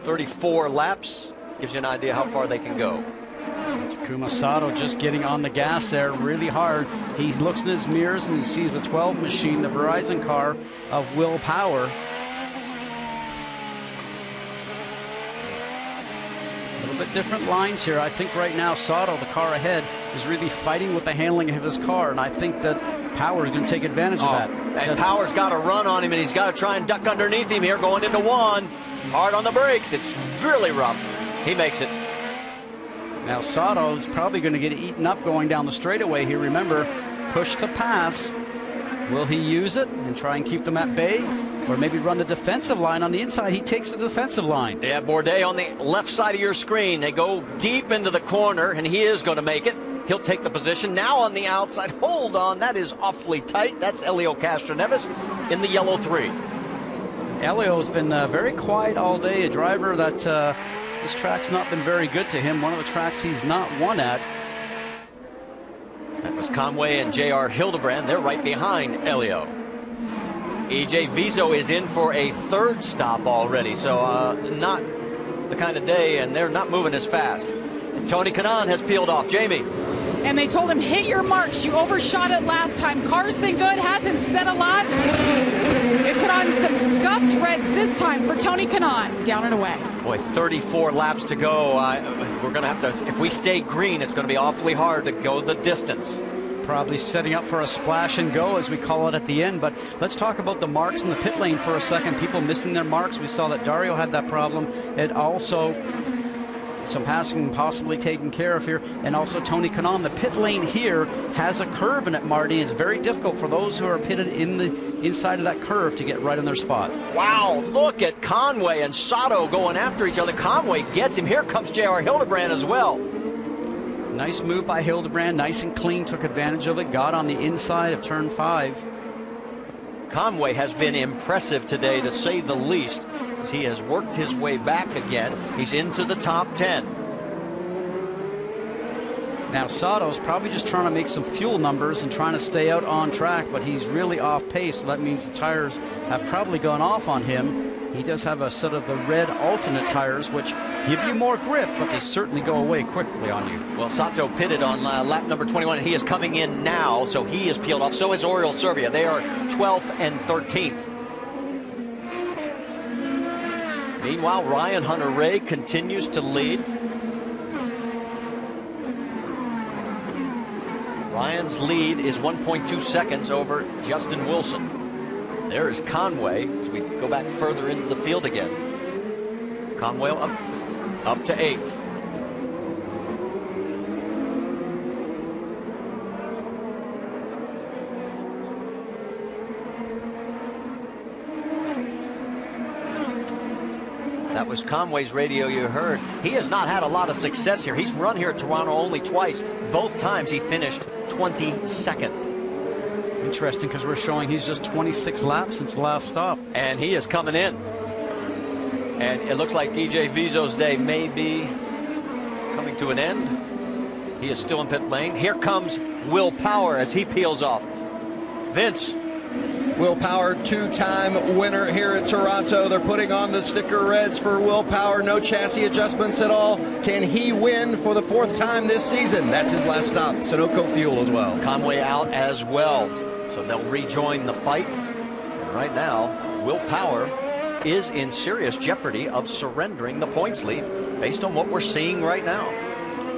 34 laps, gives you an idea how far they can go. Takuma Sato just getting on the gas there really hard. He looks in his mirrors and he sees the 12 machine, the Verizon car of Will Power. A little bit different lines here. I think right now Sato, the car ahead, is really fighting with the handling of his car, and I think that Power is going to take advantage of that. And Power's got to run on him, and he's got to try and duck underneath him here going into 1. Hard on the brakes. It's really rough. He makes it. Now Sato is probably going to get eaten up going down the straightaway here. Remember, push to pass. Will he use it and try and keep them at bay? Or maybe run the defensive line on the inside? He takes the defensive line. Yeah, Bourdais on the left side of your screen. They go deep into the corner, and he is going to make it. He'll take the position. Now on the outside. Hold on. That is awfully tight. That's Elio Castroneves in the yellow 3. Elio's been very quiet all day. A driver that this track's not been very good to him. One of the tracks he's not won at. That was Conway and J.R. Hildebrand. They're right behind Elio. E.J. Viso is in for a 3rd stop already, so not the kind of day, and they're not moving as fast. And Tony Kanaan has peeled off. Jamie. And they told him, hit your marks. You overshot it last time. Car's been good, hasn't said a lot. They put on some scuffed reds this time for Tony Kanaan. Down and away. Boy, 34 laps to go. We're going to have to, if we stay green, it's going to be awfully hard to go the distance. Probably setting up for a splash and go, as we call it at the end. But let's talk about the marks in the pit lane for a second. People missing their marks. We saw that Dario had that problem. And also some passing possibly taken care of here. And also Tony Kanaan. The pit lane here has a curve in it, Marty. It's very difficult for those who are pitted in the inside of that curve to get right on their spot. Wow, look at Conway and Sato going after each other. Conway gets him. Here comes J.R. Hildebrand as well. Nice move by Hildebrand, nice and clean, took advantage of it, got on the inside of turn 5. Conway has been impressive today, to say the least, as he has worked his way back again. He's into the top 10. Now Sato's probably just trying to make some fuel numbers and trying to stay out on track, but he's really off pace. So that means the tires have probably gone off on him. He does have a set of the red alternate tires, which give you more grip, but they certainly go away quickly on you. Well, Sato pitted on lap number 21, and he is coming in now, so he is peeled off. So is Oriol Servia. They are 12th and 13th. Meanwhile, Ryan Hunter-Reay continues to lead. Ryan's lead is 1.2 seconds over Justin Wilson. There is Conway as we go back further into the field again. Conway up to 8th. That was Conway's radio you heard. He has not had a lot of success here. He's run here at Toronto only twice. Both times he finished 22nd. Interesting, because we're showing he's just 26 laps since the last stop. And he is coming in. And it looks like EJ Vizo's day may be coming to an end. He is still in pit lane. Here comes Will Power as he peels off. Vince. Will Power, two-time winner here at Toronto. They're putting on the sticker reds for Will Power. No chassis adjustments at all. Can he win for the 4th time this season? That's his last stop. Sunoco Fuel as well. Conway out as well. So they'll rejoin the fight. And right now, Will Power is in serious jeopardy of surrendering the points lead based on what we're seeing right now.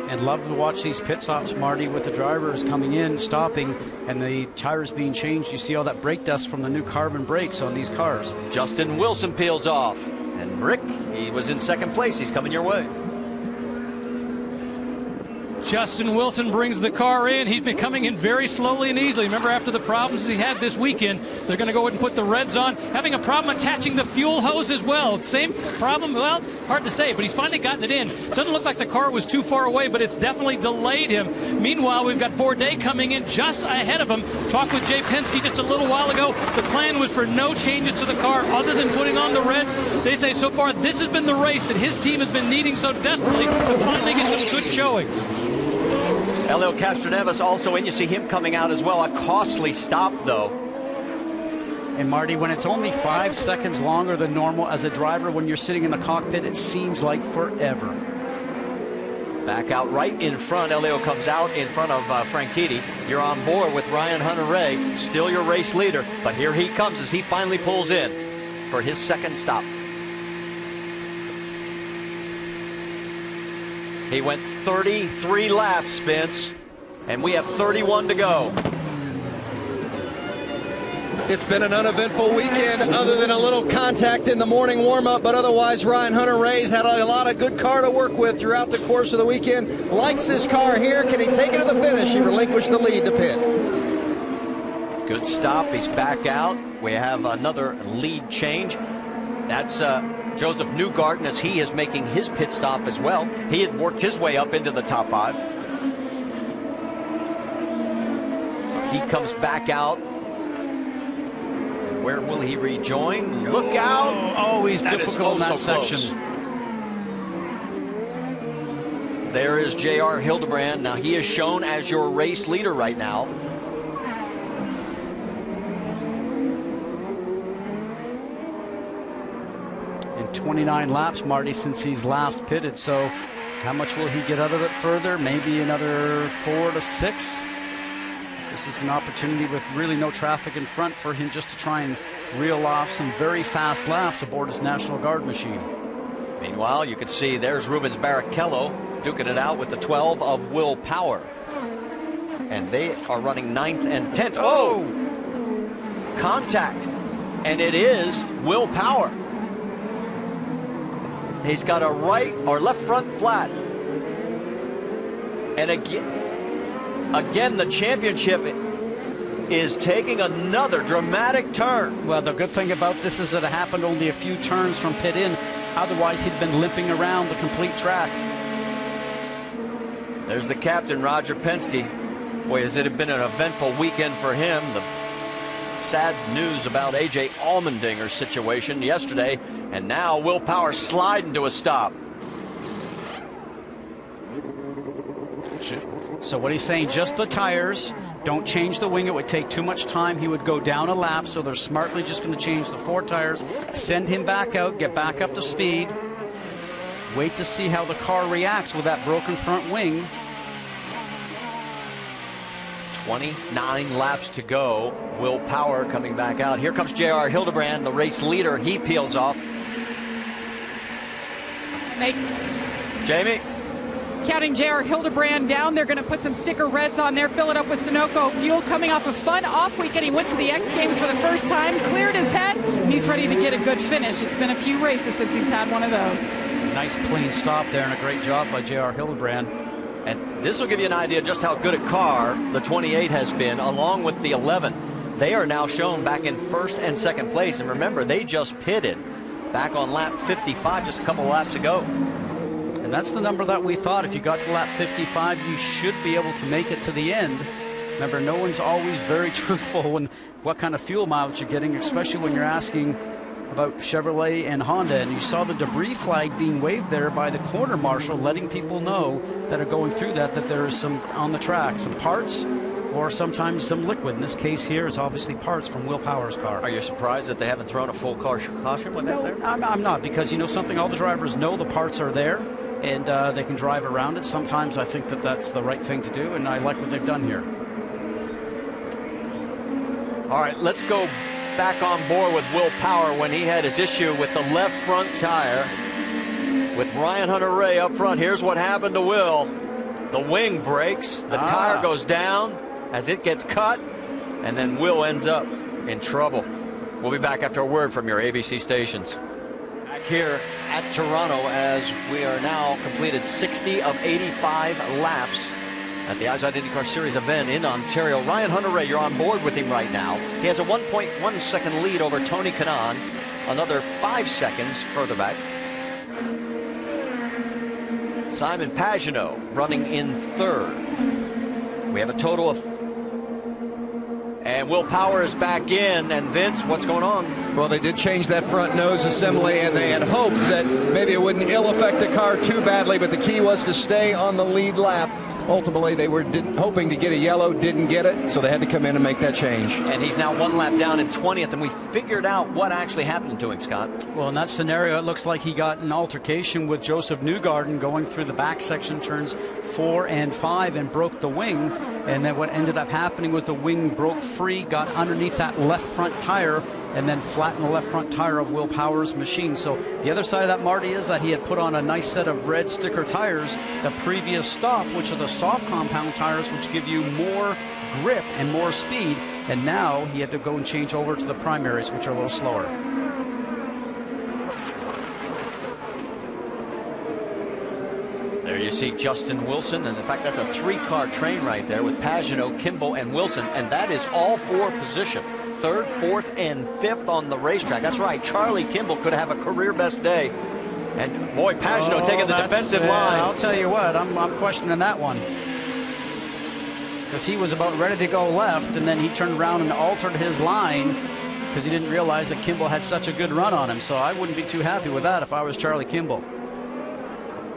And love to watch these pit stops, Marty, with the drivers coming in, stopping, and the tires being changed. You see all that brake dust from the new carbon brakes on these cars. Justin Wilson peels off. And Rick, he was in 2nd place. He's coming your way. Justin Wilson brings the car in. He's been coming in very slowly and easily. Remember, after the problems he had this weekend, they're going to go ahead and put the reds on. Having a problem attaching the fuel hose as well. Same problem, well, hard to say, but he's finally gotten it in. Doesn't look like the car was too far away, but it's definitely delayed him. Meanwhile, we've got Bourdais coming in just ahead of him. Talked with Jay Penske just a little while ago. The plan was for no changes to the car other than putting on the reds. They say so far this has been the race that his team has been needing so desperately to finally get some good showings. Helio Castroneves also in. You see him coming out as well. A costly stop, though. And Marty, when it's only 5 seconds longer than normal as a driver, when you're sitting in the cockpit, it seems like forever. Back out right in front. Helio comes out in front of Franchitti. You're on board with Ryan Hunter-Reay, still your race leader. But here he comes as he finally pulls in for his 2nd stop. He went 33 laps, Vince, and we have 31 to go. It's been an uneventful weekend other than a little contact in the morning warm-up, but otherwise Ryan Hunter-Reay's had a lot of good car to work with throughout the course of the weekend. Likes his car here. Can he take it to the finish? He relinquished the lead to pit. Good stop. He's back out. We have another lead change. That's Joseph Newgarden as he is making his pit stop as well. He had worked his way up into the top 5. So he comes back out. Where will he rejoin? Look out! Always difficult in that section. There is J.R. Hildebrand. Now he is shown as your race leader right now. In 29 laps, Marty, since he's last pitted. So how much will he get out of it further? Maybe another 4 to 6. This is an opportunity with really no traffic in front for him just to try and reel off some very fast laps aboard his National Guard machine. Meanwhile, you can see there's Rubens Barrichello duking it out with the 12 of Will Power. And they are running 9th and 10th. Oh! Contact. And it is Will Power. He's got a right or left front flat. And again, the championship is taking another dramatic turn. Well, the good thing about this is that it happened only a few turns from pit in. Otherwise, he'd been limping around the complete track. There's the captain, Roger Penske. Boy, has it been an eventful weekend for him. The sad news about A.J. Allmendinger's situation yesterday, and now Will Power sliding to a stop. So what he's saying, just the tires, don't change the wing. It would take too much time. He would go down a lap, so they're smartly just going to change the 4 tires, send him back out, get back up to speed, wait to see how the car reacts with that broken front wing. 29 laps to go. Will Power coming back out. Here comes J.R. Hildebrand, the race leader. He peels off. Jamie? Counting J.R. Hildebrand down. They're going to put some sticker reds on there, fill it up with Sunoco fuel. Coming off a fun off weekend, he went to the X Games for the first time, cleared his head. He's ready to get a good finish. It's been a few races since he's had one of those. Nice clean stop there and a great job by J.R. Hildebrand. And this will give you an idea just how good a car the 28 has been, along with the 11. They are now shown back in first and second place. And remember, they just pitted back on lap 55 just a couple laps ago. And that's the number that we thought. If you got to lap 55, you should be able to make it to the end. Remember, no one's always very truthful when what kind of fuel mileage you're getting, especially when you're asking about Chevrolet and Honda. And you saw the debris flag being waved there by the corner marshal, letting people know that are going through that there is some on the track, some parts or sometimes some liquid. In this case here, it's obviously parts from Will Power's car. Are you surprised that they haven't thrown a full car caution with that there? I'm not, because you know something, all the drivers know the parts are there and they can drive around it. Sometimes I think that that's the right thing to do, and I like what they've done here. All right, let's go back on board with Will Power when he had his issue with the left front tire. With Ryan Hunter-Reay up front, here's what happened to Will. The wing breaks, the tire goes down as it gets cut, and then Will ends up in trouble. We'll be back after a word from your ABC stations. Back here at Toronto as we are now completed 60 of 85 laps at the Izod IndyCar Series event in Ontario. Ryan Hunter-Reay, you're on board with him right now. He has a 1.1 second lead over Tony Kanaan, another 5 seconds further back. Simon Pagenaud running in third. We have a total of... And Will Power is back in. And Vince, what's going on? Well, they did change that front nose assembly, and they had hoped that maybe it wouldn't ill affect the car too badly, but the key was to stay on the lead lap. Ultimately, they were hoping to get a yellow, didn't get it, so they had to come in and make that change. And he's now 1 lap down in 20th, and we figured out what actually happened to him, Scott. Well, in that scenario, it looks like he got an altercation with Joseph Newgarden going through the back section, turns 4 and 5, and broke the wing. And then what ended up happening was the wing broke free, got underneath that left front tire, and then flattened the left front tire of Will Power's machine. So the other side of that, Marty, is that he had put on a nice set of red sticker tires the previous stop, which are the soft compound tires, which give you more grip and more speed. And now he had to go and change over to the primaries, which are a little slower. There you see Justin Wilson, and in fact that's a 3-car train right there with Pagenaud, Kimball, and Wilson, and that is all for position. 3rd, 4th, and 5th on the racetrack. That's right, Charlie Kimball could have a career best day. And boy, Pagenaud taking the defensive line. I'll tell you what, I'm questioning that one. Because he was about ready to go left, and then he turned around and altered his line because he didn't realize that Kimball had such a good run on him. So I wouldn't be too happy with that if I was Charlie Kimball.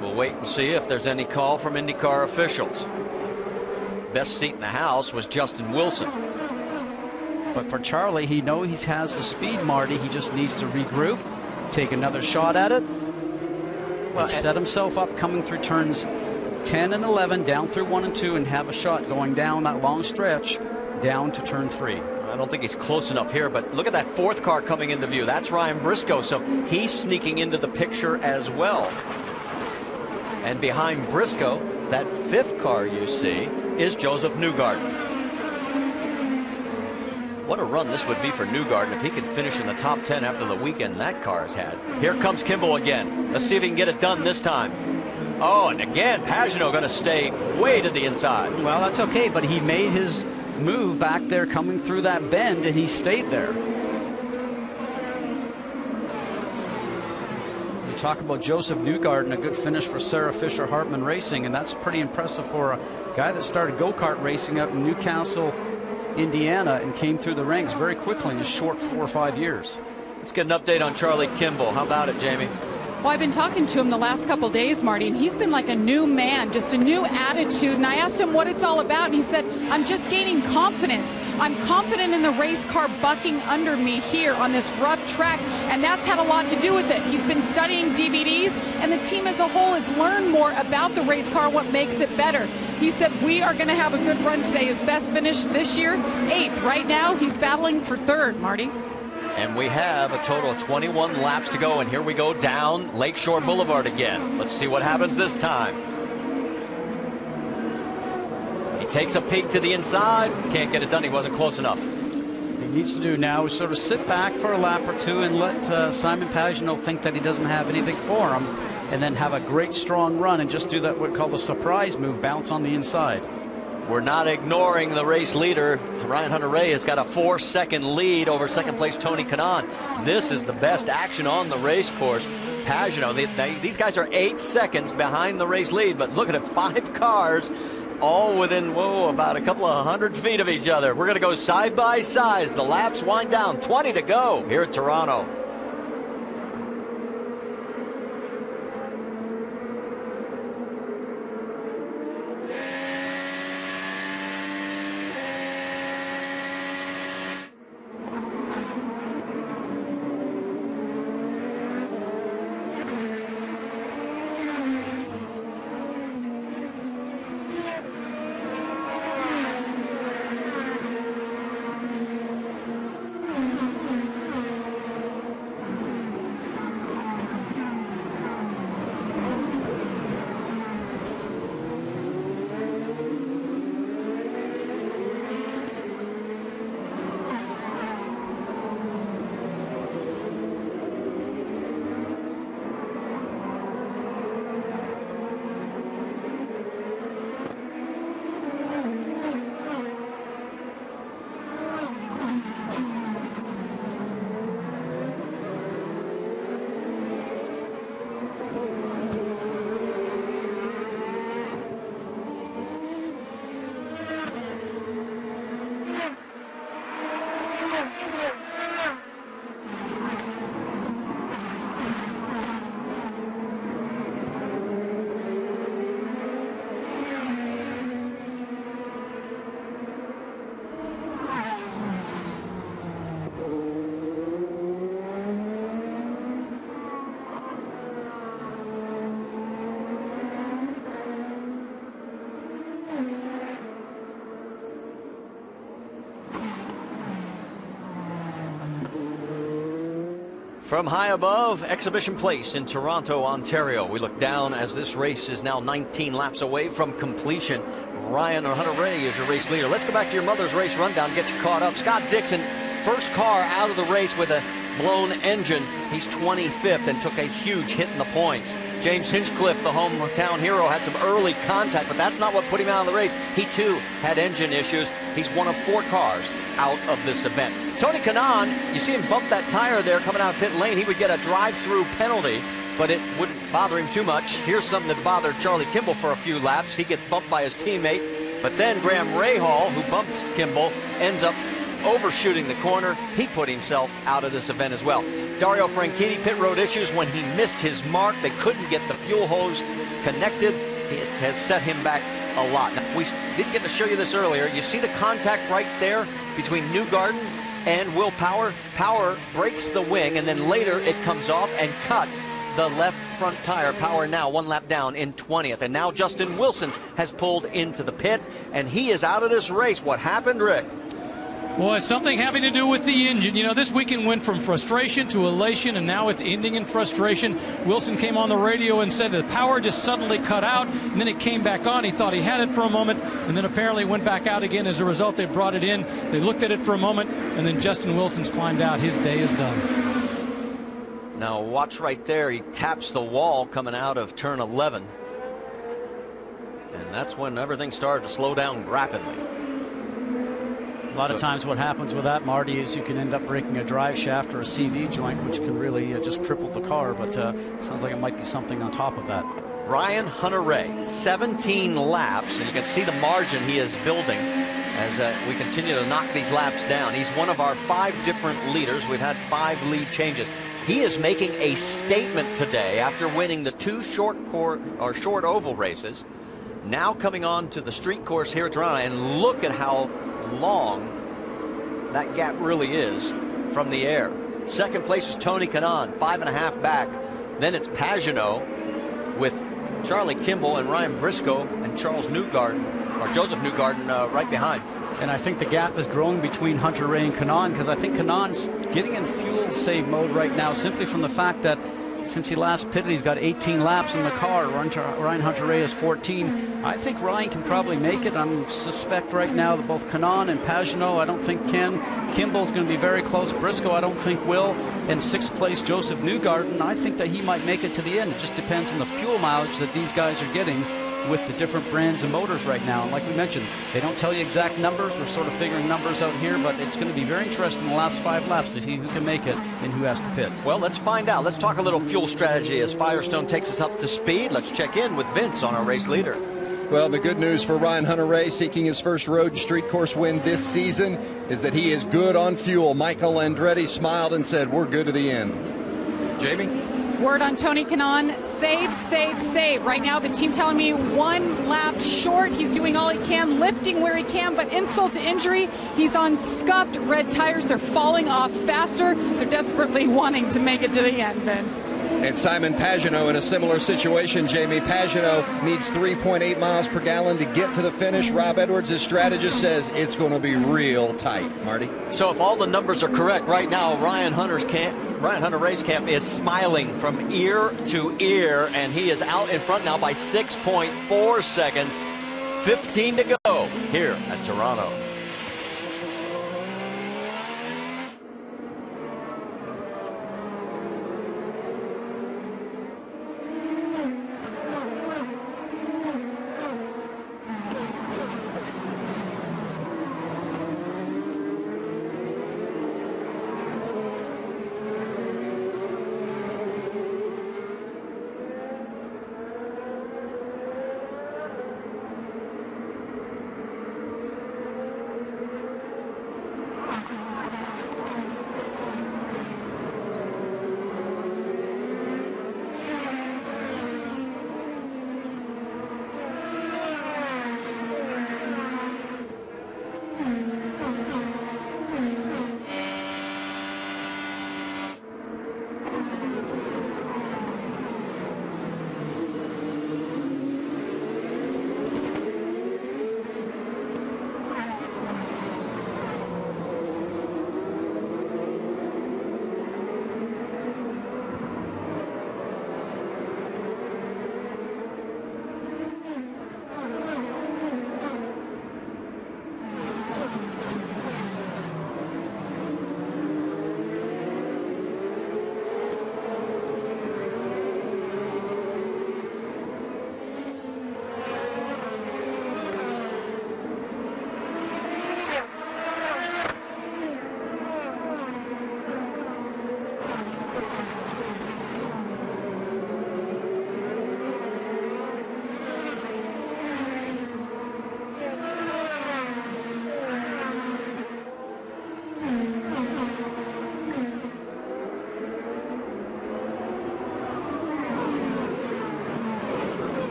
We'll wait and see if there's any call from IndyCar officials. Best seat in the house was Justin Wilson. But for Charlie, he knows he has the speed, Marty. He just needs to regroup, take another shot at it, and set himself up coming through turns 10 and 11, down through 1 and 2, and have a shot going down that long stretch down to turn 3. I don't think he's close enough here, but look at that 4th car coming into view. That's Ryan Briscoe, so he's sneaking into the picture as well. And behind Briscoe, that 5th car you see is Joseph Newgarden. What a run this would be for Newgarden if he could finish in the top 10 after the weekend that car has had. Here comes Kimball again. Let's see if he can get it done this time. Oh, and again, Pagenaud going to stay way to the inside. Well, that's okay, but he made his move back there coming through that bend, and he stayed there. You talk about Joseph Newgarden, a good finish for Sarah Fisher Hartman Racing, and that's pretty impressive for a guy that started go-kart racing up in Newcastle, Indiana and came through the ranks very quickly in a short 4 or 5 years. Let's get an update on Charlie Kimball. How about it, Jamie? Well, I've been talking to him the last couple days, Marty, and he's been like a new man, just a new attitude. And I asked him what it's all about, and he said, I'm just gaining confidence. I'm confident in the race car bucking under me here on this rough track, and that's had a lot to do with it. He's been studying DVDs, and the team as a whole has learned more about the race car, what makes it better. He said, we are going to have a good run today. His best finish this year, 8th. Right now, he's battling for 3rd, Marty. And we have a total of 21 laps to go, and here we go down Lakeshore Boulevard again. Let's see what happens this time. He takes a peek to the inside. Can't get it done. He wasn't close enough. He needs to do now is sort of sit back for a lap or two and let Simon Pagenaud think that he doesn't have anything for him, and then have a great strong run and just do that what we call the surprise move, bounce on the inside. We're not ignoring the race leader. Ryan Hunter-Reay has got a 4-second lead over second place Tony Kanaan. This is the best action on the race course. Pagenaud, these guys are 8 seconds behind the race lead, but look at it, 5 cars all within, about a couple of 100 feet of each other. We're going to go side by side as the laps wind down. 20 to go here at Toronto. From high above Exhibition Place in Toronto, Ontario, we look down as this race is now 19 laps away from completion. Ryan Hunter-Reay is your race leader. Let's go back to your mother's race rundown, get you caught up. Scott Dixon, first car out of the race with a blown engine. He's 25th and took a huge hit in the points. James Hinchcliffe, the hometown hero, had some early contact, but that's not what put him out of the race. He too had engine issues. He's one of 4 cars out of this event. Tony Kanaan, you see him bump that tire there coming out of pit lane. He would get a drive-through penalty, but it wouldn't bother him too much. Here's something that bothered Charlie Kimball for a few laps. He gets bumped by his teammate, but then Graham Rahal, who bumped Kimball, ends up overshooting the corner. He put himself out of this event as well. Dario Franchitti, pit road issues when he missed his mark. They couldn't get the fuel hose connected. It has set him back a lot. Now, we didn't get to show you this earlier. You see the contact right there between Newgarden and Will Power. Power breaks the wing, and then later it comes off and cuts the left front tire. Power now 1 lap down in 20th. And now Justin Wilson has pulled into the pit, and he is out of this race. What happened, Rick? Well, it's something having to do with the engine. You know, this weekend went from frustration to elation, and now it's ending in frustration. Wilson came on the radio and said the power just suddenly cut out, and then it came back on. He thought he had it for a moment, and then apparently went back out again. As a result, they brought it in. They looked at it for a moment, and then Justin Wilson's climbed out. His day is done. Now watch right there. He taps the wall coming out of turn 11. And that's when everything started to slow down rapidly. A lot of times what happens with that, Marty, is you can end up breaking a drive shaft or a CV joint, which can really just cripple the car, but sounds like it might be something on top of that. Ryan Hunter-Reay, 17 laps, and you can see the margin he is building. as we continue to knock these laps down. He's one of our 5 different leaders. We've had 5 lead changes. He is making a statement today after winning the 2 short oval races. Now coming on to the street course here at Toronto, and look at how long that gap really is from the air. Second place is Tony Kanaan, 5.5 back. Then it's Pagenaud with Charlie Kimball and Ryan Briscoe and Joseph Newgarden right behind. And I think the gap is growing between Hunter Ray and Kanaan, because I think Kanaan's getting in fuel save mode right now simply from the fact that since he last pitted, he's got 18 laps in the car. Ryan Hunter-Reay is 14. I think Ryan can probably make it. I suspect right now that both Kanaan and Pagenaud, I don't think can. Kimball's going to be very close. Briscoe, I don't think will. And 6th place, Joseph Newgarden, I think that he might make it to the end. It just depends on the fuel mileage that these guys are getting with the different brands of motors right now. And like we mentioned, they don't tell you exact numbers. We're sort of figuring numbers out here, but it's going to be very interesting in the last 5 laps to see who can make it and who has to pit. Well, let's find out. Let's talk a little fuel strategy as Firestone takes us up to speed. Let's check in with Vince on our race leader. Well, the good news for Ryan Hunter-Reay, seeking his first road and street course win this season, is that he is good on fuel. Michael Andretti smiled and said, "We're good to the end." Jamie? Word on Tony Kanaan, save, save, save. Right now, the team telling me 1 lap short. He's doing all he can, lifting where he can, but insult to injury, he's on scuffed red tires. They're falling off faster. They're desperately wanting to make it to the end, Vince. And Simon Pagenaud in a similar situation, Jamie. Pagenaud needs 3.8 miles per gallon to get to the finish. Rob Edwards, his strategist, says it's going to be real tight. Marty? So if all the numbers are correct right now, Ryan Hunter-Reay's camp is smiling from ear to ear, and he is out in front now by 6.4 seconds. 15 to go here at Toronto.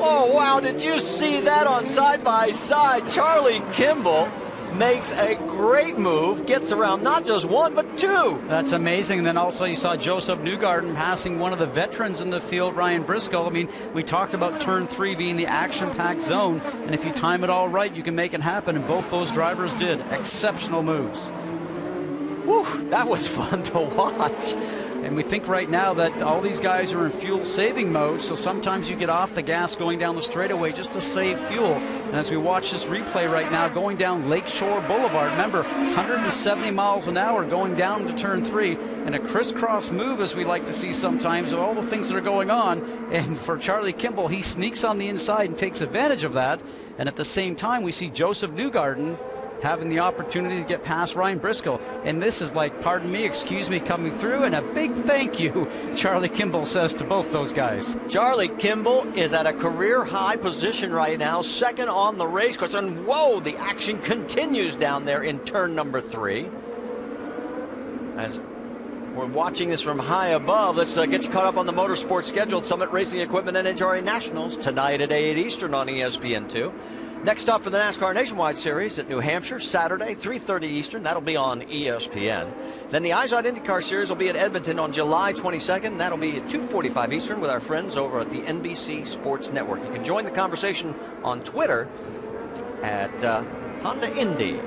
Oh, wow, did you see that on side-by-side? Charlie Kimball makes a great move, gets around not just 1, but 2. That's amazing. And then also you saw Joseph Newgarden passing one of the veterans in the field, Ryan Briscoe. I mean, we talked about turn 3 being the action-packed zone, and if you time it all right, you can make it happen, and both those drivers did. Exceptional moves. Whew, that was fun to watch. And we think right now that all these guys are in fuel-saving mode, so sometimes you get off the gas going down the straightaway just to save fuel. And as we watch this replay right now, going down Lakeshore Boulevard, remember, 170 miles an hour going down to turn 3, and a crisscross move, as we like to see sometimes, of all the things that are going on. And for Charlie Kimball, he sneaks on the inside and takes advantage of that. And at the same time, we see Joseph Newgarden having the opportunity to get past Ryan Briscoe. And this is like, pardon me, excuse me, coming through. And a big thank you, Charlie Kimball says to both those guys. Charlie Kimball is at a career high position right now, second on the race course. And whoa, the action continues down there in turn number 3. As we're watching this from high above, let's get you caught up on the motorsports schedule. Summit Racing Equipment NHRA Nationals tonight at 8 Eastern on ESPN2. Next up for the NASCAR Nationwide Series at New Hampshire, Saturday, 3:30 Eastern. That'll be on ESPN. Then the IZOD IndyCar Series will be at Edmonton on July 22nd. That'll be at 2:45 Eastern with our friends over at the NBC Sports Network. You can join the conversation on Twitter at Honda Indy.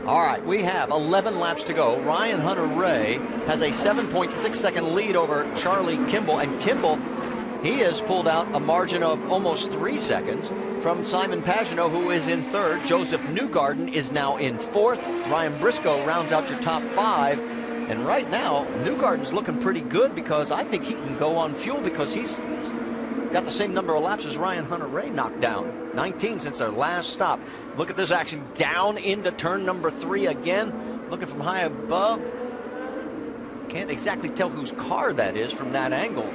All right, we have 11 laps to go. Ryan Hunter-Reay has a 7.6-second lead over Charlie Kimball. And Kimball, he has pulled out a margin of almost 3 seconds from Simon Pagenaud, who is in third. Joseph Newgarden is now in fourth. Ryan Briscoe rounds out your top 5. And right now, Newgarden's looking pretty good because I think he can go on fuel because he's got the same number of laps as Ryan Hunter-Reay knocked down. 19 since their last stop. Look at this action down into turn number 3 again. Looking from high above. Can't exactly tell whose car that is from that angle.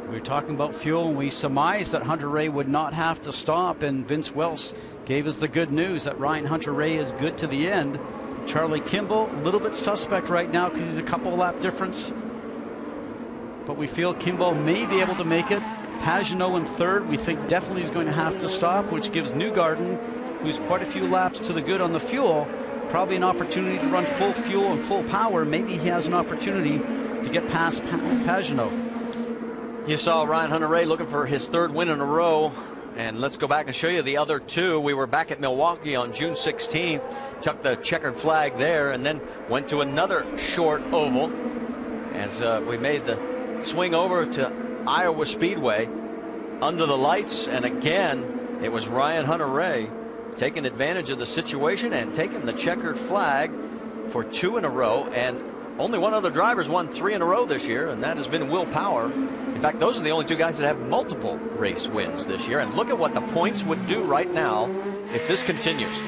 We were talking about fuel, and we surmised that Hunter-Reay would not have to stop, and Vince Wells gave us the good news that Ryan Hunter-Reay is good to the end. Charlie Kimball, a little bit suspect right now because he's a couple lap difference. But we feel Kimball may be able to make it. Pagenaud in third, we think definitely is going to have to stop, which gives Newgarden, who's quite a few laps to the good on the fuel, probably an opportunity to run full fuel and full power. Maybe he has an opportunity to get past Pagenaud. You saw Ryan Hunter-Reay looking for his 3rd win in a row. And let's go back and show you the other 2. We were back at Milwaukee on June 16th, took the checkered flag there, and then went to another short oval as we made the swing over to Iowa Speedway under the lights. And again, it was Ryan Hunter-Reay taking advantage of the situation and taking the checkered flag for 2 in a row. And only one other driver's won 3 in a row this year, and that has been Will Power. In fact, those are the only 2 guys that have multiple race wins this year. And look at what the points would do right now if this continues.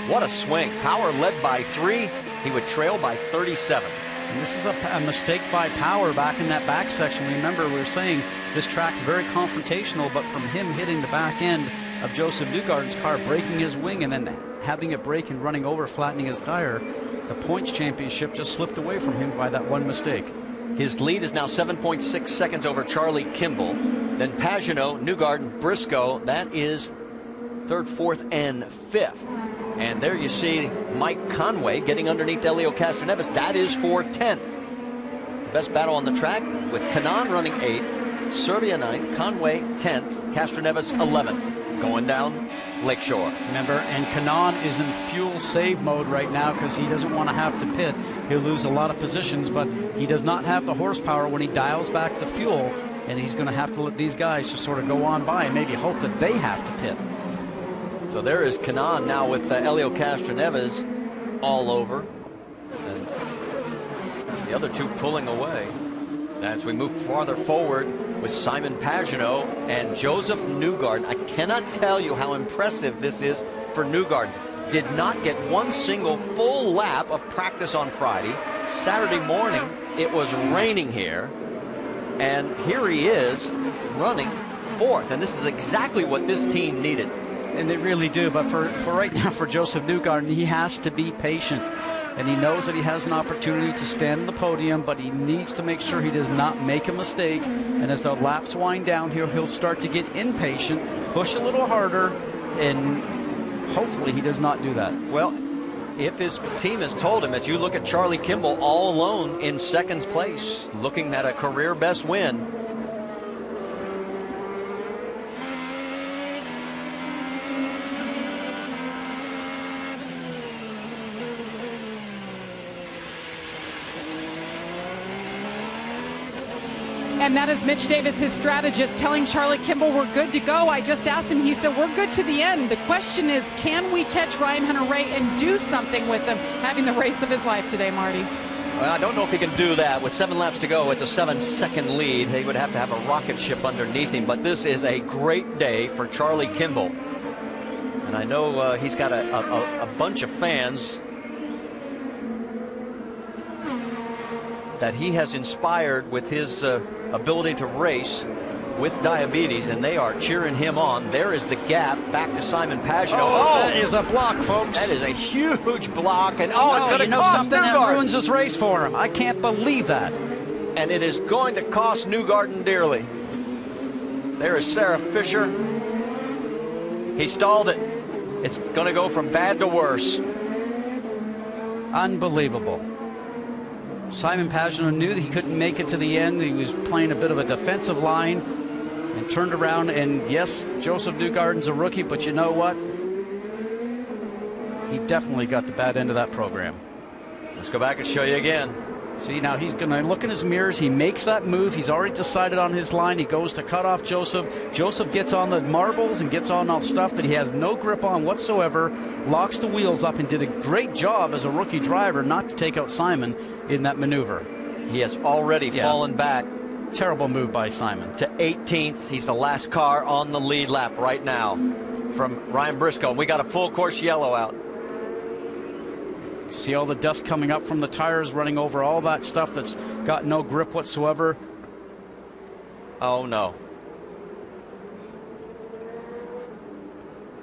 What a swing. Power led by 3. He would trail by 37. And this is a mistake by Power back in that back section. Remember, we were saying this track's very confrontational, but from him hitting the back end of Joseph Newgarden's car, breaking his wing, and then having it break and running over, flattening his tire, the points championship just slipped away from him by that one mistake. His lead is now 7.6 seconds over Charlie Kimball. Then Pagenaud, Newgarden, Briscoe. That is 3rd, 4th, and 5th. And there you see Mike Conway getting underneath Elio Castroneves. That is for 10th. The best battle on the track with Kanaan running 8th, Serbia 9th, Conway 10th, Castroneves 11th. Going down Lakeshore. Remember, and Kanaan is in fuel save mode right now because he doesn't want to have to pit. He'll lose a lot of positions, but he does not have the horsepower when he dials back the fuel, and he's going to have to let these guys just sort of go on by and maybe hope that they have to pit. So there is Kanaan now with Elio Castroneves all over. And the other 2 pulling away. As we move farther forward with Simon Pagenaud and Joseph Newgarden. I cannot tell you how impressive this is for Newgarden. Did not get one single full lap of practice on Friday. Saturday morning, it was raining here. And here he is running 4th. And this is exactly what this team needed. And they really do, but for right now, for Joseph Newgarden, he has to be patient. And he knows that he has an opportunity to stand on the podium, but he needs to make sure he does not make a mistake. And as the laps wind down here, he'll start to get impatient, push a little harder, and hopefully he does not do that. Well, if his team has told him, as you look at Charlie Kimball all alone in 2nd place, looking at a career best win. And that is Mitch Davis, his strategist, telling Charlie Kimball we're good to go. I just asked him, he said, we're good to the end. The question is, can we catch Ryan Hunter-Reay and do something with him, having the race of his life today, Marty? Well, I don't know if he can do that. With 7 laps to go, it's a 7-second lead. He would have to have a rocket ship underneath him. But this is a great day for Charlie Kimball. And I know he's got a bunch of fans that he has inspired with his ability to race with diabetes, and they are cheering him on. There is the gap back to Simon Pagenaud. Oh, that is a block, folks. That is a huge block, and it's going to you know cost something that Newgarden. ruins this race for him. I can't believe that. And it is going to cost Newgarden dearly. There is Sarah Fisher. He stalled it. It's going to go from bad to worse. Unbelievable. Simon Pagenaud knew that he couldn't make it to the end. He was playing a bit of a defensive line and turned around. And yes, Joseph Newgarden's a rookie, but you know what? He definitely got the bad end of that program. Let's go back and show you again. See, now he's going to look in his mirrors. He makes that move. He's already decided on his line. He goes to cut off Joseph. Joseph gets on the marbles and gets on all the stuff that he has no grip on whatsoever, locks the wheels up, and did a great job as a rookie driver not to take out Simon in that maneuver. He has already fallen back. Terrible move by Simon. To 18th. He's the last car on the lead lap right now from Ryan Briscoe. We got a full course yellow out. See all the dust coming up from the tires, running over all that stuff that's got no grip whatsoever. Oh, no.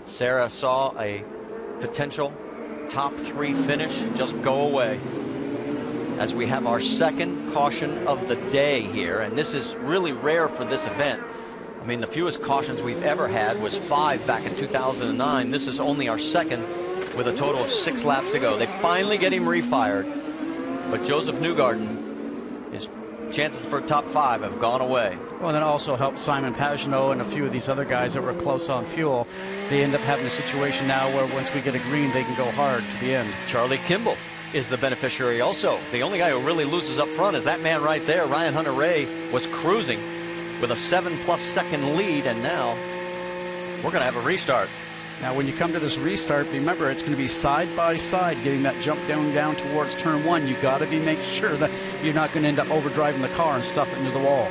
Sarah saw a potential top 3 finish just go away as we have our second caution of the day here. And this is really rare for this event. I mean, the fewest cautions we've ever had was 5 back in 2009. This is only our second, with a total of 6 laps to go. They finally get him refired, but Joseph Newgarden, his chances for a top 5 have gone away. Well, that also helped Simon Pagenaud and a few of these other guys that were close on fuel. They end up having a situation now where once we get a green, they can go hard to the end. Charlie Kimball is the beneficiary also. The only guy who really loses up front is that man right there. Ryan Hunter-Reay was cruising with a 7+ second lead, and now we're going to have a restart. Now, when you come to this restart, remember, it's going to be side by side, getting that jump down towards turn 1. You got to be making sure that you're not going to end up overdriving the car and stuff it into the wall.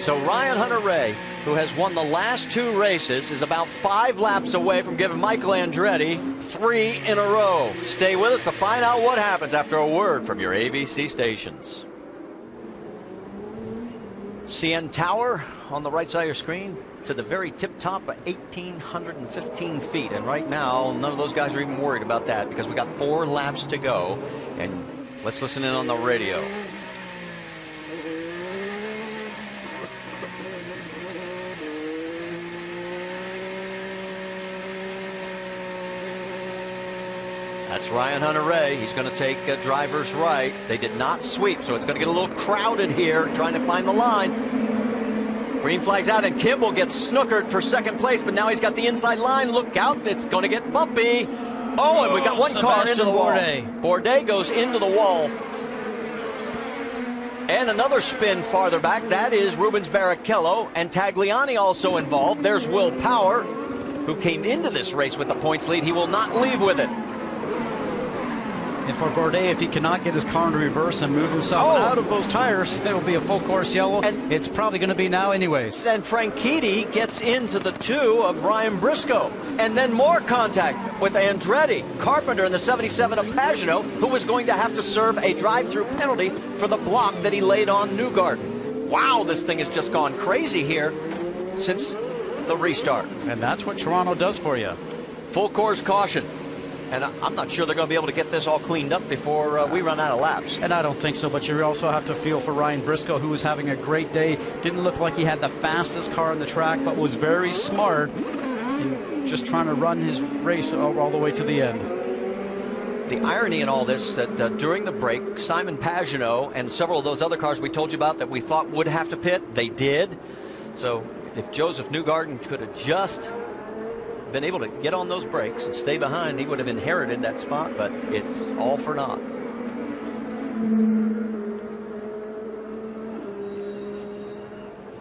So Ryan Hunter-Reay, who has won the last 2 races, is about 5 laps away from giving Michael Andretti 3 in a row. Stay with us to find out what happens after a word from your AVC stations. CN Tower on the right side of your screen, to the very tip top of 1,815 feet. And right now, none of those guys are even worried about that because we got 4 laps to go. And let's listen in on the radio. That's Ryan Hunter-Reay. He's going to take driver's right. They did not sweep, so it's going to get a little crowded here trying to find the line. Green flag's out, and Kimball gets snookered for second place, but now he's got the inside line. Look out, it's going to get bumpy. Oh, and we got one car into the wall. Bourdais goes into the wall. And another spin farther back. That is Rubens Barrichello, and Tagliani also involved. There's Will Power, who came into this race with the points lead. He will not leave with it. And for Bourdais, if he cannot get his car into reverse and move himself out of those tires, it will be a full course yellow. And it's probably going to be now anyways. Then Franchitti gets into the 2 of Ryan Briscoe. And then more contact with Andretti. Carpenter in the 77 of Pagenaud, who was going to have to serve a drive-through penalty for the block that he laid on Newgarden. Wow, this thing has just gone crazy here since the restart. And that's what Toronto does for you. Full course caution. And I'm not sure they're going to be able to get this all cleaned up before we run out of laps. And I don't think so, but you also have to feel for Ryan Briscoe, who was having a great day. Didn't look like he had the fastest car on the track, but was very smart in just trying to run his race all the way to the end. The irony in all this, that during the break, Simon Pagenaud and several of those other cars we told you about that we thought would have to pit, they did. So if Joseph Newgarden could have just been able to get on those brakes and stay behind, he would have inherited that spot, but it's all for naught. You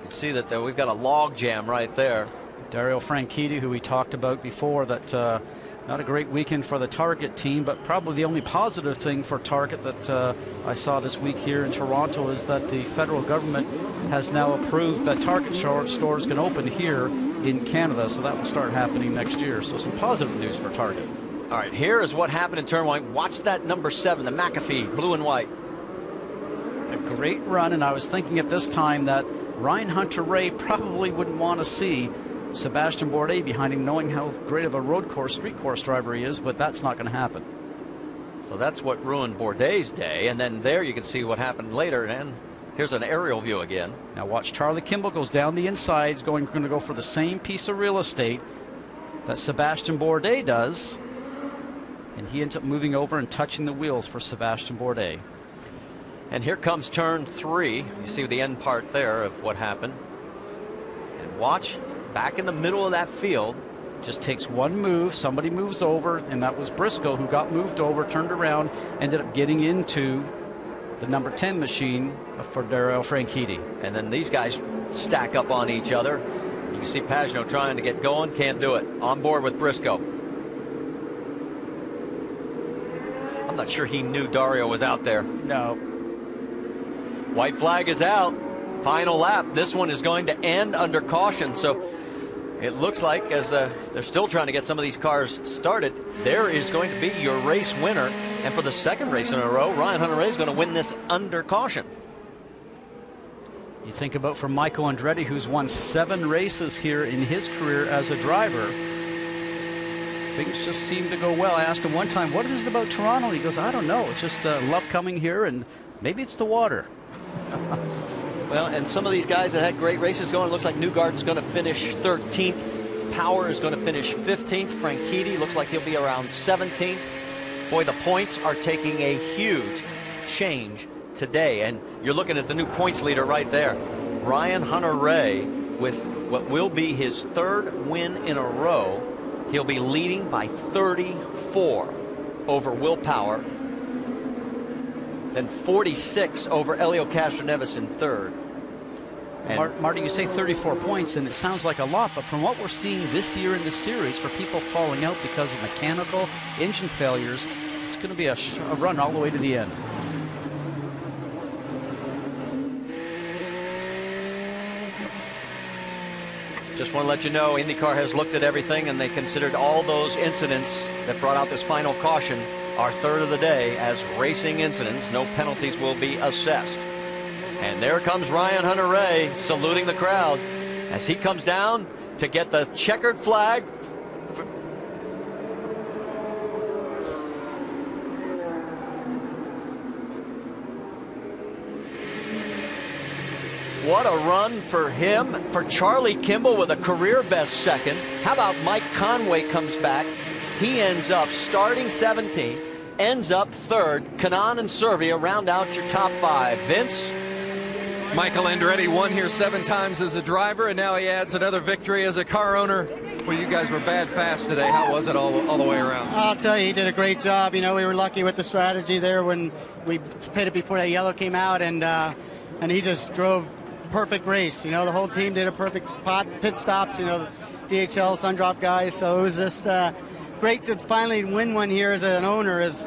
can see that we've got a log jam right there. Dario Franchitti, who we talked about before, that Not a great weekend for the Target team, but probably the only positive thing for Target that I saw this week here in Toronto is that the federal government has now approved that Target stores can open here in Canada, so that will start happening next year. So some positive news for Target. All right, here is what happened in turn one. Watch that number 7, the McAfee, blue and white. A great run, and I was thinking at this time that Ryan Hunter-Reay probably wouldn't want to see Sebastian Bourdais behind him, knowing how great of a street course driver he is, but that's not going to happen. So that's what ruined Bourdais' day, and then there you can see what happened later, and here's an aerial view again. Now watch Charlie Kimball goes down the inside. He's going to go for the same piece of real estate that Sebastian Bourdais does, and he ends up moving over and touching the wheels for Sebastian Bourdais. And here comes turn 3. You see the end part there of what happened. And watch, back in the middle of that field. Just takes one move, somebody moves over, and that was Briscoe who got moved over, turned around, ended up getting into the number 10 machine for Dario Franchitti. And then these guys stack up on each other. You can see Pagenaud trying to get going, can't do it. On board with Briscoe. I'm not sure he knew Dario was out there. No. White flag is out. Final lap. This one is going to end under caution. So it looks like, as they're still trying to get some of these cars started, there is going to be your race winner. And for the second race in a row, Ryan Hunter-Reay is going to win this under caution. You think about for Michael Andretti, who's won 7 races here in his career as a driver. Things just seem to go well. I asked him one time, what is it about Toronto? He goes, I don't know. It's just love coming here, and maybe it's the water. Well, and some of these guys that had great races going, it looks like Newgarden's going to finish 13th. Power is going to finish 15th. Franchitti looks like he'll be around 17th. Boy, the points are taking a huge change today. And you're looking at the new points leader right there. Ryan Hunter-Reay with what will be his 3rd win in a row. He'll be leading by 34 over Will Power. Then 46 over Elio Castroneves in 3rd. Marty, you say 34 points, and it sounds like a lot, but from what we're seeing this year in the series, for people falling out because of mechanical engine failures, it's going to be a run all the way to the end. Just want to let you know, IndyCar has looked at everything, and they considered all those incidents that brought out this final caution our 3rd of the day as racing incidents. No penalties will be assessed. And there comes Ryan Hunter-Reay saluting the crowd as he comes down to get the checkered flag. What a run for him. For Charlie Kimball with a career best 2nd. How about Mike Conway comes back? He ends up starting 17th, ends up 3rd. Kanaan and Servia round out your top 5. Vince? Michael Andretti won here 7 times as a driver, and now he adds another victory as a car owner. Well, you guys were bad fast today. How was it all the way around? I'll tell you, he did a great job. You know, we were lucky with the strategy there when we pitted before that yellow came out, and he just drove perfect race. You know, the whole team did a perfect pit stops, you know, DHL, Sundrop guys. So it was just great to finally win one here as an owner. As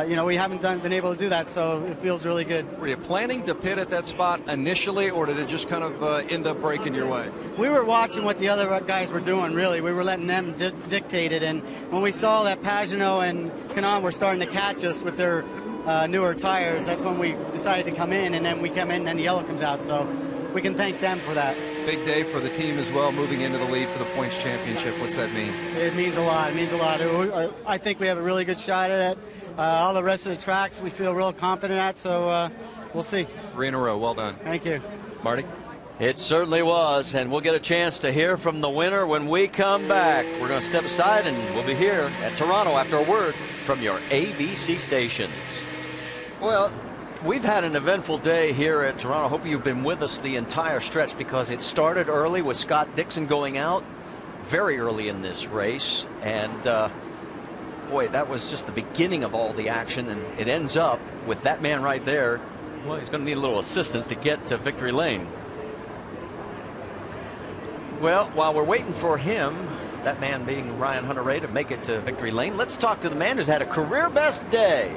you know, we haven't been able to do that, so it feels really good. Were you planning to pit at that spot initially, or did it just kind of end up breaking your way? We were watching what the other guys were doing, really. We were letting them dictate it. And when we saw that Pagenaud and Kanaan were starting to catch us with their newer tires, that's when we decided to come in, and then we come in and then the yellow comes out. So we can thank them for that. Big day for the team as well, moving into the lead for the points championship. What's that mean? It means a lot. It means a lot. I think we have a really good shot at it. All the rest of the tracks we feel real confident at, so we'll see. 3 in a row. Well done. Thank you. Marty? It certainly was, and we'll get a chance to hear from the winner when we come back. We're going to step aside, and we'll be here at Toronto after a word from your ABC stations. Well, we've had an eventful day here at Toronto. Hope you've been with us the entire stretch, because it started early with Scott Dixon going out very early in this race. And boy, that was just the beginning of all the action. And it ends up with that man right there. Well, he's going to need a little assistance to get to victory lane. Well, while we're waiting for him, that man being Ryan Hunter-Reay, to make it to victory lane. Let's talk to the man who's had a career best day.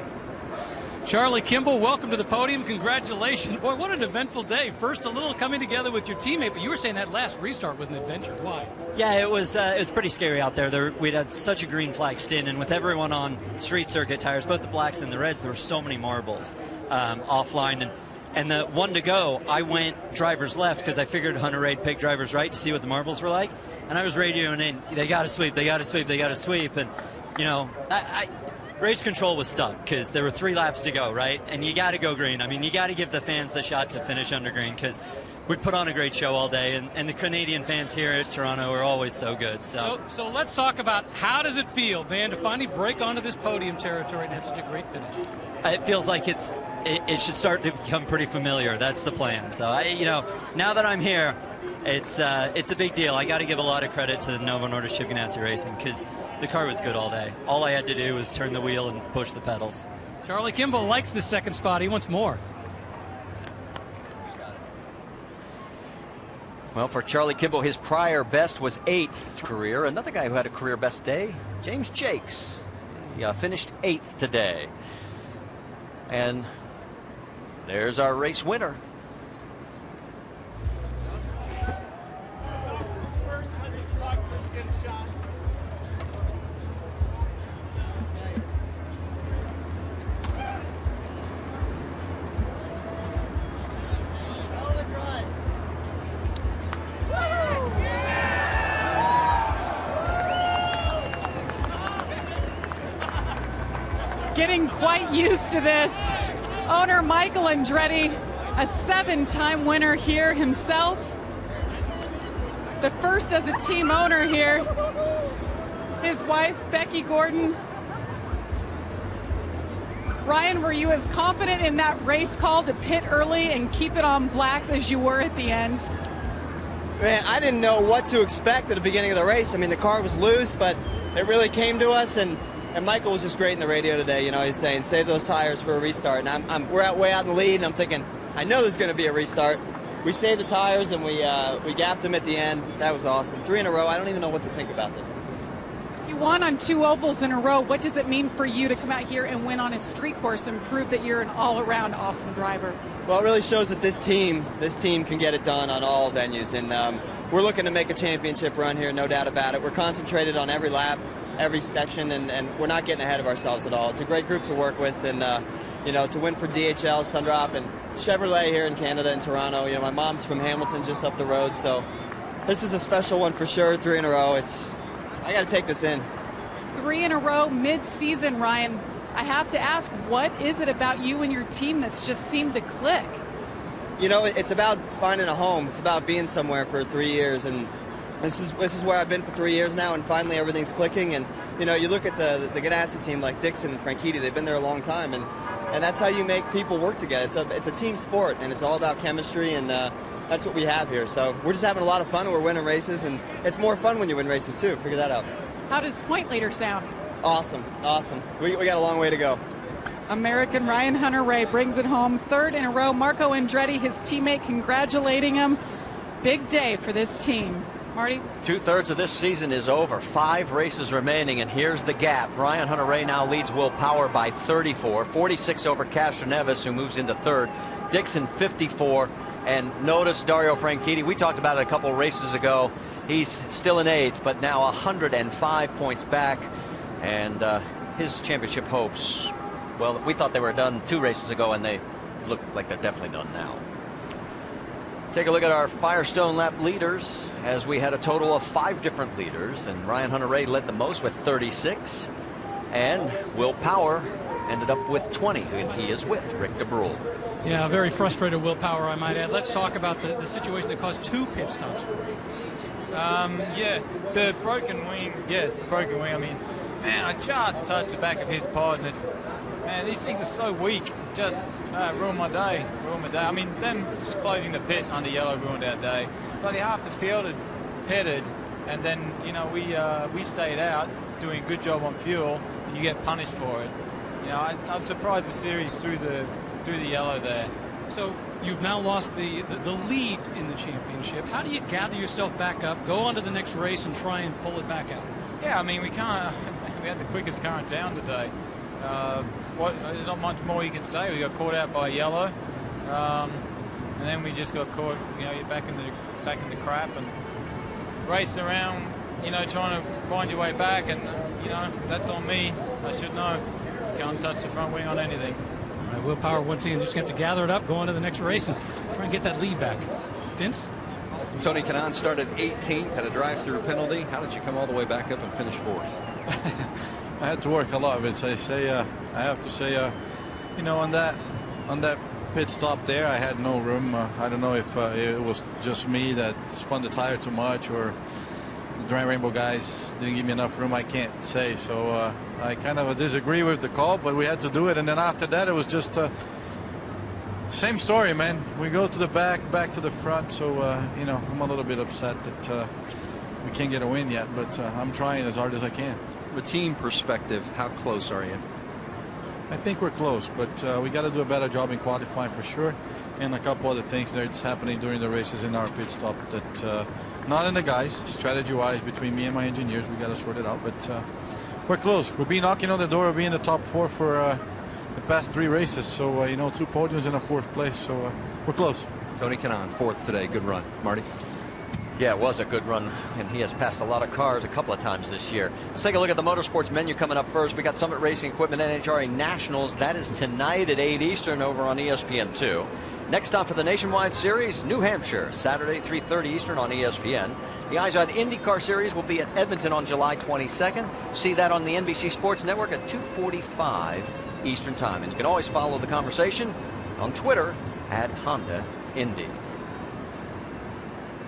Charlie Kimball, welcome to the podium. Congratulations. Boy, what an eventful day. First, a little coming together with your teammate, but you were saying that last restart was an adventure. Why? Yeah, it was pretty scary out there. We'd had such a green flag stint, and with everyone on street circuit tires, both the blacks and the reds, there were so many marbles offline. And the one to go, I went driver's left because I figured Hunter-Reay'd pick driver's right to see what the marbles were like. And I was radioing in, they got to sweep, they got to sweep, they got to sweep. And, you know, race control was stuck because there were 3 laps to go, right? And you got to go green. I mean, you got to give the fans the shot to finish under green because we'd put on a great show all day. And the Canadian fans here at Toronto are always so good. So let's talk about how does it feel, man, to finally break onto this podium territory and have such a great finish? It feels like it should start to become pretty familiar. That's the plan. So, now that I'm here, it's a big deal. I got to give a lot of credit to the Novo Nordisk Chip Ganassi Racing because the car was good all day. All I had to do was turn the wheel and push the pedals. Charlie Kimball likes the second spot. He wants more. Well, for Charlie Kimball, his prior best was 8th career. Another guy who had a career best day, James Jakes. He finished 8th today. And there's our race winner. Getting quite used to this. Owner Michael Andretti, a 7-time winner here himself. The first as a team owner here. His wife, Becky Gordon. Ryan, were you as confident in that race call to pit early and keep it on blacks as you were at the end? Man, I didn't know what to expect at the beginning of the race. I mean, the car was loose, but it really came to us, and Michael was just great in the radio today. You know, he's saying, save those tires for a restart. And we're way out in the lead, and I'm thinking, I know there's going to be a restart. We saved the tires, and we gapped them at the end. That was awesome. 3 in a row. I don't even know what to think about this. You won on 2 ovals in a row. What does it mean for you to come out here and win on a street course and prove that you're an all-around awesome driver? Well, it really shows that this team can get it done on all venues, and we're looking to make a championship run here, no doubt about it. We're concentrated on every lap, every section, and we're not getting ahead of ourselves at all. It's a great group to work with, and to win for DHL, Sundrop, and Chevrolet here in Canada and Toronto. You know, my mom's from Hamilton, just up the road, so this is a special one for sure. 3 in a row. I got to take this in. 3 in a row mid-season, Ryan. I have to ask, what is it about you and your team that's just seemed to click? You know, it's about finding a home. It's about being somewhere for 3 years, and this is where I've been for 3 years now, and finally everything's clicking. And you know, you look at the Ganassi team like Dixon and Franchitti; they've been there a long time, and that's how you make people work together. It's a team sport, and it's all about chemistry, and that's what we have here. So we're just having a lot of fun. We're winning races, and it's more fun when you win races too. Figure that out. How does point leader sound? Awesome. We got a long way to go. American Ryan Hunter-Reay brings it home, 3rd in a row. Marco Andretti, his teammate, congratulating him. Big day for this team. Marty? 2/3 of this season is over. 5 races remaining, and here's the gap. Ryan Hunter-Reay now leads Will Power by 34, 46 over Castroneves, who moves into 3rd. Dixon 54, and notice Dario Franchitti. We talked about it a couple races ago. He's still in 8th, but now 105 points back, and his championship hopes, well, we thought they were done 2 races ago, and they look like they're definitely done now. Take a look at our Firestone lap leaders, as we had a total of 5 different leaders, and Ryan Hunter-Reay led the most with 36, and Will Power ended up with 20, and he is with Rick DeBrule. Yeah, very frustrated Will Power, I might add. Let's talk about the situation that caused 2 pit stops for him. Yeah, the broken wing. Yes, the broken wing. I mean, man, I just touched the back of his pod, and man, these things are so weak. Just ruined my day. I mean, them closing the pit under yellow ruined our day. Bloody half the field had pitted, and then we stayed out doing a good job on fuel, and you get punished for it. You know, I'm surprised the series through the yellow there. So You've now lost the lead in the championship. How do you gather yourself back up, go on to the next race, and try and pull it back out? Yeah, I mean, we had the quickest current down today. There's not much more you can say. We got caught out by yellow, and then we just got caught. You're back in the crap and racing around. Trying to find your way back, and that's on me. I should know. Can't touch the front wing on anything. All right, Will Power once again just have to gather it up, go on to the next race, and try and get that lead back. Vince? Tony Kanaan started 18th, had a drive-through penalty. How did you come all the way back up and finish 4th? I had to work a lot, Vince. I have to say, on that pit stop there, I had no room. I don't know if it was just me that spun the tire too much, or the Dry Rainbow guys didn't give me enough room. I can't say. So I kind of disagree with the call, but we had to do it. And then after that, it was just same story, man. We go to the back to the front. So I'm a little bit upset that we can't get a win yet, but I'm trying as hard as I can. From a team perspective, how close are you? I think we're close, but we got to do a better job in qualifying for sure, and a couple other things that's happening during the races in our pit stop that not in the guys, strategy-wise, between me and my engineers, we got to sort it out. But we're close. We'll be knocking on the door. We'll be in the top 4 for the past 3 races. So 2 podiums in a 4th place. So we're close. Tony Kanaan, 4th today. Good run, Marty. Yeah, it was a good run, and he has passed a lot of cars a couple of times this year. Let's take a look at the motorsports menu coming up first. We got Summit Racing Equipment NHRA Nationals. That is tonight at 8 Eastern over on ESPN2. Next on for the Nationwide Series, New Hampshire, Saturday, 3:30 Eastern on ESPN. The IZOD IndyCar Series will be at Edmonton on July 22nd. See that on the NBC Sports Network at 2:45 Eastern Time. And you can always follow the conversation on Twitter at Honda Indy.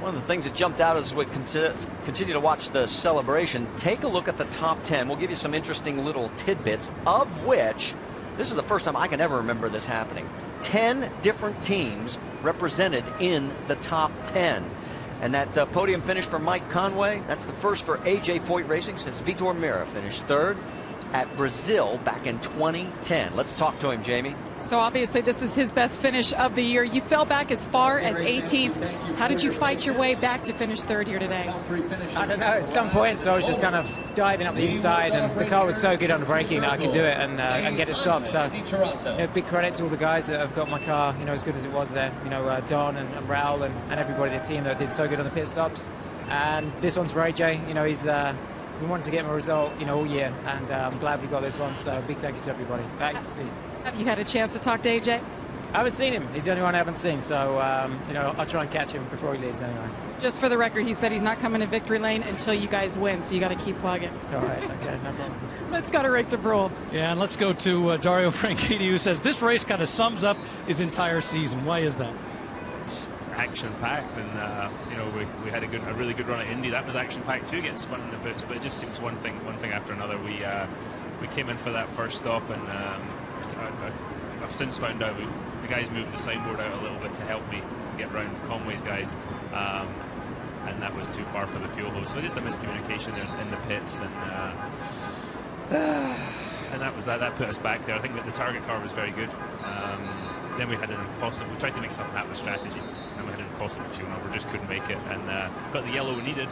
One of the things that jumped out as we continue to watch the celebration, take a look at the top 10. We'll give you some interesting little tidbits, of which this is the first time I can ever remember this happening. 10 different teams represented in the top 10. And that podium finish for Mike Conway, that's the first for AJ Foyt Racing since Vitor Meira finished 3rd at Brazil back in 2010. Let's talk to him, Jamie. So obviously this is his best finish of the year. You fell back as far as 18th. How did you fight your way back to finish 3rd here today? I don't know. At some points I was just kind of diving up the inside, and the car was so good on the braking that I could do it and get it stopped. So big credit to all the guys that have got my car as good as it was there. Don and Raul and everybody in the team that did so good on the pit stops. And this one's for AJ. He's we wanted to get him a result all year, and I'm glad we got this one. So big thank you to everybody. See you. Have you had a chance to talk to AJ? I haven't seen him. He's the only one I haven't seen. So, I'll try and catch him before he leaves anyway. Just for the record, he said he's not coming to victory lane until you guys win. So you got to keep plugging. All right. Okay. No problem. Let's go to Rick DeBrule. Yeah, and let's go to Dario Franchitti, who says this race kind of sums up his entire season. Why is that? Just action-packed, and we had a really good run at Indy. That was action-packed too, getting spun in the boots. But it just seems one thing after another. We came in for that first stop, and I've since found out the guys moved the signboard out a little bit to help me get round Conway's guys, and that was too far for the fuel hose. So just a miscommunication in the pits, and that was that. That put us back there. I think that the target car was very good. Then we had an impossible. We tried to make something happen with strategy, and we had an impossible fuel number. Just couldn't make it, and got the yellow we needed.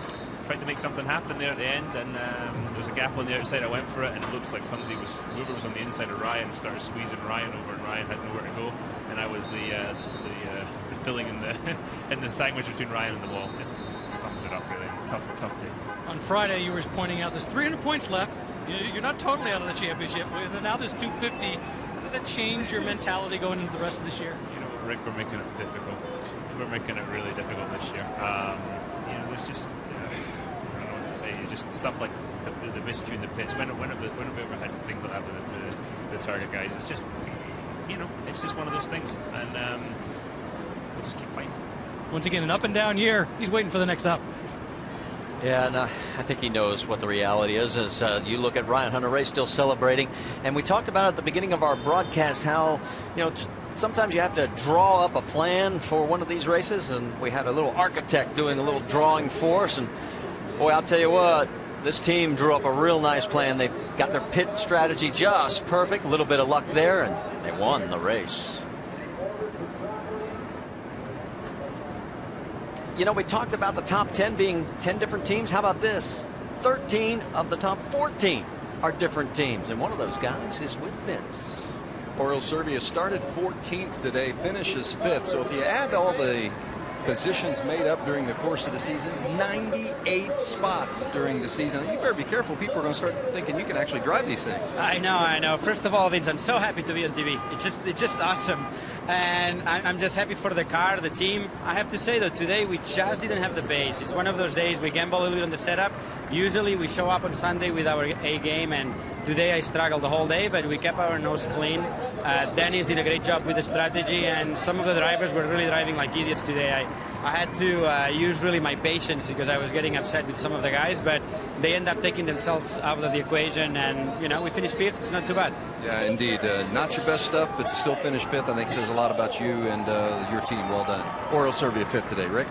Tried to make something happen there at the end, and there was a gap on the outside. I went for it, and it looks like whoever was on the inside of Ryan started squeezing Ryan over, and Ryan had nowhere to go, and I was the filling in the sandwich between Ryan and the wall. Just sums it up really. Tough day. On Friday, you were pointing out there's 300 points left. You're not totally out of the championship, and now there's 250. Does that change your mentality going into the rest of this year? Rick, we're making it difficult. We're making it really difficult this year. There's just. I don't know what to say. It's just stuff like the miscue in the pitch. When have we ever had things like that with the target guys? It's just, it's just one of those things, and we'll just keep fighting. Once again, an up and down year. He's waiting for the next up. Yeah, and I think he knows what the reality is. As you look at Ryan Hunter-Reay still celebrating, and we talked about at the beginning of our broadcast how sometimes you have to draw up a plan for one of these races, and we had a little architect doing a little drawing for us, and boy, I'll tell you what, this team drew up a real nice plan. They got their pit strategy just perfect, a little bit of luck there, and they won the race. You know, we talked about the top 10 being 10 different teams. How about this? 13 of the top 14 are different teams, and one of those guys is with Vince. Oriol Servia started 14th today, finishes 5th. So if you add all the positions made up during the course of the season, 98 spots during the season. You better be careful. People are going to start thinking you can actually drive these things. I know. First of all, Vince, I'm so happy to be on TV. It's just awesome. And I'm just happy for the car, the team. I have to say, though, today we just didn't have the base. It's one of those days we gamble a little bit on the setup. Usually we show up on Sunday with our A game, and today I struggled the whole day, but we kept our nose clean. Dennis did a great job with the strategy, and some of the drivers were really driving like idiots today. I had to use really my patience because I was getting upset with some of the guys, but they end up taking themselves out of the equation, and, you know, we finished 5th. It's not too bad. Yeah, indeed. Not your best stuff, but to still finish 5th, I think says a lot about you and your team. Well done. Oriol Servia 5th today. Rick?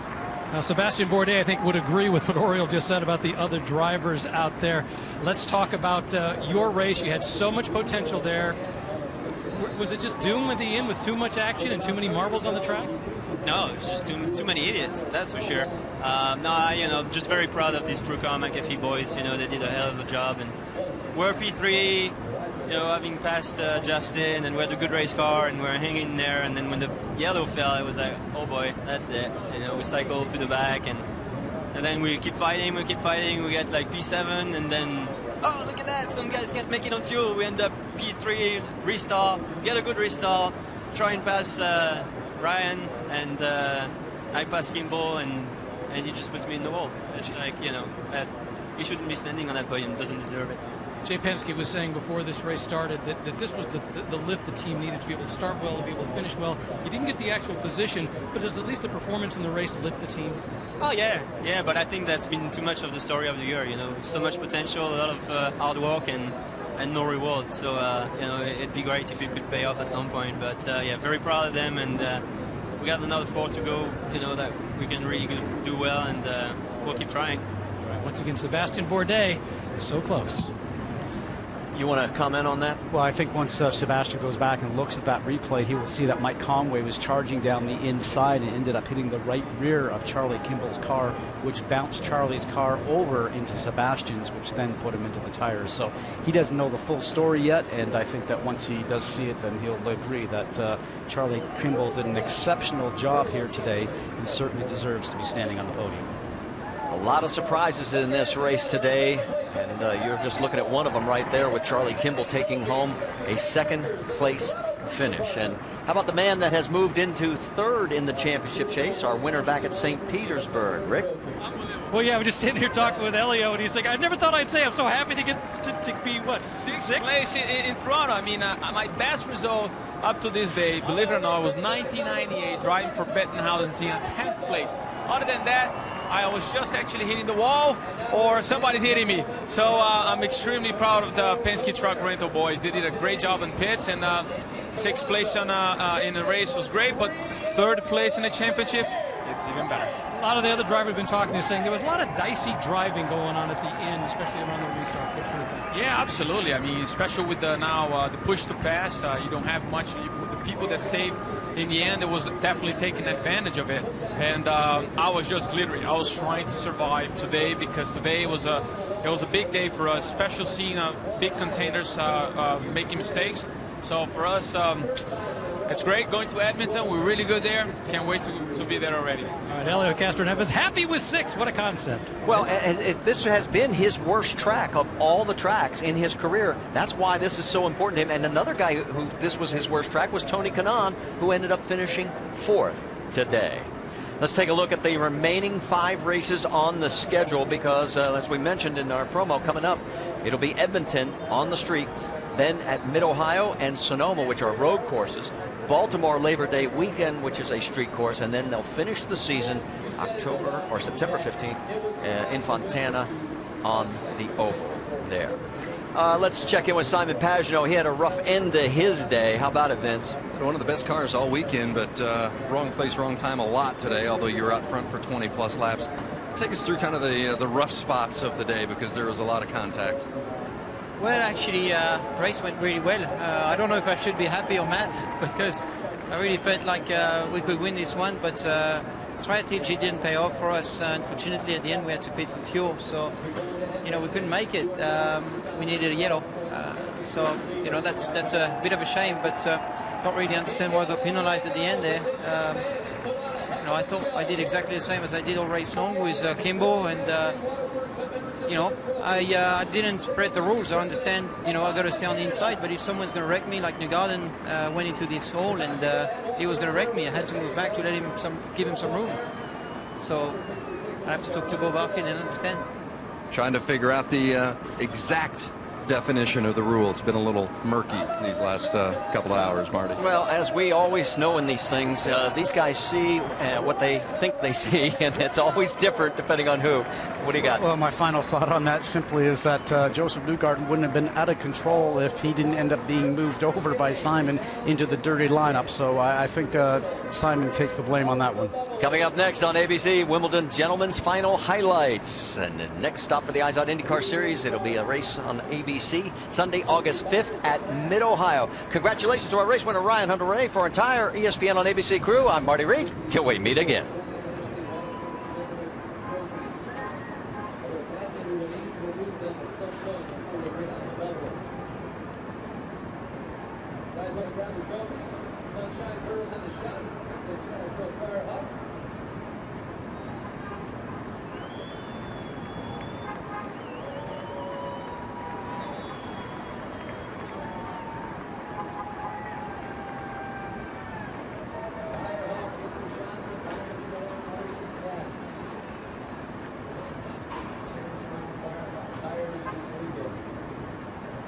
Now, Sebastian Bourdais, I think, would agree with what Oriol just said about the other drivers out there. Let's talk about your race. You had so much potential there. Was it just doomed at the end with too much action and too many marbles on the track? No, it's just too many idiots, that's for sure. Just very proud of these TrueCar McAfee boys. You know, they did a hell of a job, and we're P3. You know, having passed Justin, and we had a good race car, and we were hanging there. And then when the yellow fell, I was like, oh boy, that's it. You know, we cycled to the back, and then we keep fighting. We get like P7, and then, oh, look at that, some guys can't make it on fuel. We end up P3, restart, get a good restart, try and pass Ryan, and I pass Kimball, and he just puts me in the wall. It's like, you know, he shouldn't be standing on that podium, doesn't deserve it. Jay Penske was saying before this race started that this was the lift the team needed to be able to start well, to be able to finish well. You didn't get the actual position, but is at least the performance in the race lift the team? Oh, yeah, but I think that's been too much of the story of the year, you know. So much potential, a lot of hard work, and no reward. So, it'd be great if it could pay off at some point. But, very proud of them, and we got another 4 to go, you know, that we can really do well, and we'll keep trying. All right, once again, Sebastian Bourdais, so close. You want to comment on that? Well, I think once Sebastian goes back and looks at that replay, he will see that Mike Conway was charging down the inside and ended up hitting the right rear of Charlie Kimball's car, which bounced Charlie's car over into Sebastian's, which then put him into the tires. So he doesn't know the full story yet, and I think that once he does see it, then he'll agree that Charlie Kimball did an exceptional job here today and certainly deserves to be standing on the podium. A lot of surprises in this race today, and you're just looking at one of them right there with Charlie Kimball taking home a second place finish. And how about the man that has moved into 3rd in the championship chase, our winner back at St. Petersburg, Rick? Well, yeah, we're just sitting here talking with Elio, and he's like, I never thought I'd say I'm so happy to get to be, what, sixth place in Toronto. I mean, my best result up to this day, believe it or not, was 1998, driving for Bettenhausen team at 10th place. Other than that, I was just actually hitting the wall or somebody's hitting me. So I'm extremely proud of the Penske Truck Rental boys. They did a great job in pits, and 6th place in the race was great, but 3rd place in the championship, it's even better. A lot of the other drivers have been talking to saying there was a lot of dicey driving going on at the end, especially around the restarts. What do you think? Yeah, absolutely. I mean, especially with the push to pass, you don't have much. The people that saved in the end, it was definitely taking advantage of it. And I was just literally, I was trying to survive today, because today it was a big day for us, especially seeing big containers making mistakes. So for us, it's great going to Edmonton. We're really good there. Can't wait to be there already. All right, Elio Castroneves happy with 6th. What a concept. Well, this has been his worst track of all the tracks in his career. That's why this is so important to him. And another guy who this was his worst track was Tony Kanaan, who ended up finishing 4th today. Let's take a look at the remaining 5 races on the schedule, because as we mentioned in our promo coming up, it'll be Edmonton on the streets, then at Mid-Ohio and Sonoma, which are road courses, Baltimore Labor Day weekend, which is a street course, and then they'll finish the season October or September 15th in Fontana on the oval there. Let's check in with Simon Pagenaud. He had a rough end to his day. How about it, Vince? One of the best cars all weekend, but wrong place, wrong time a lot today, although you were out front for 20-plus laps. Take us through kind of the rough spots of the day, because there was a lot of contact. Well, actually, race went really well. I don't know if I should be happy or mad, because I really felt like we could win this one, but strategy didn't pay off for us. Unfortunately, at the end, we had to pay for fuel. So, we couldn't make it. We needed a yellow. So, that's a bit of a shame, but don't really understand why I got penalized at the end there. I thought I did exactly the same as I did all race long with Kimbo, and I didn't spread the rules. I understand, I got to stay on the inside, but if someone's going to wreck me, like Newgarden went into this hole and he was going to wreck me, I had to move back to give him some room. So I have to talk to Bob Arfield and understand. Trying to figure out the exact definition of the rule. It's been a little murky these last couple of hours, Marty. Well, as we always know in these things, these guys see what they think they see, and it's always different depending on who. What do you got? Well, my final thought on that simply is that Joseph Newgarden wouldn't have been out of control if he didn't end up being moved over by Simon into the dirty lineup. So I think Simon takes the blame on that one. Coming up next on ABC, Wimbledon Gentlemen's Final Highlights. And the next stop for the Eyes On IndyCar Series, it'll be a race on ABC Sunday, August 5th at Mid-Ohio. Congratulations to our race winner, Ryan Hunter-Reay. For our entire ESPN on ABC crew, I'm Marty Reed. Till we meet again. Guys, want to grab the trophy? Sunshine Girls in the shop. They're so far up.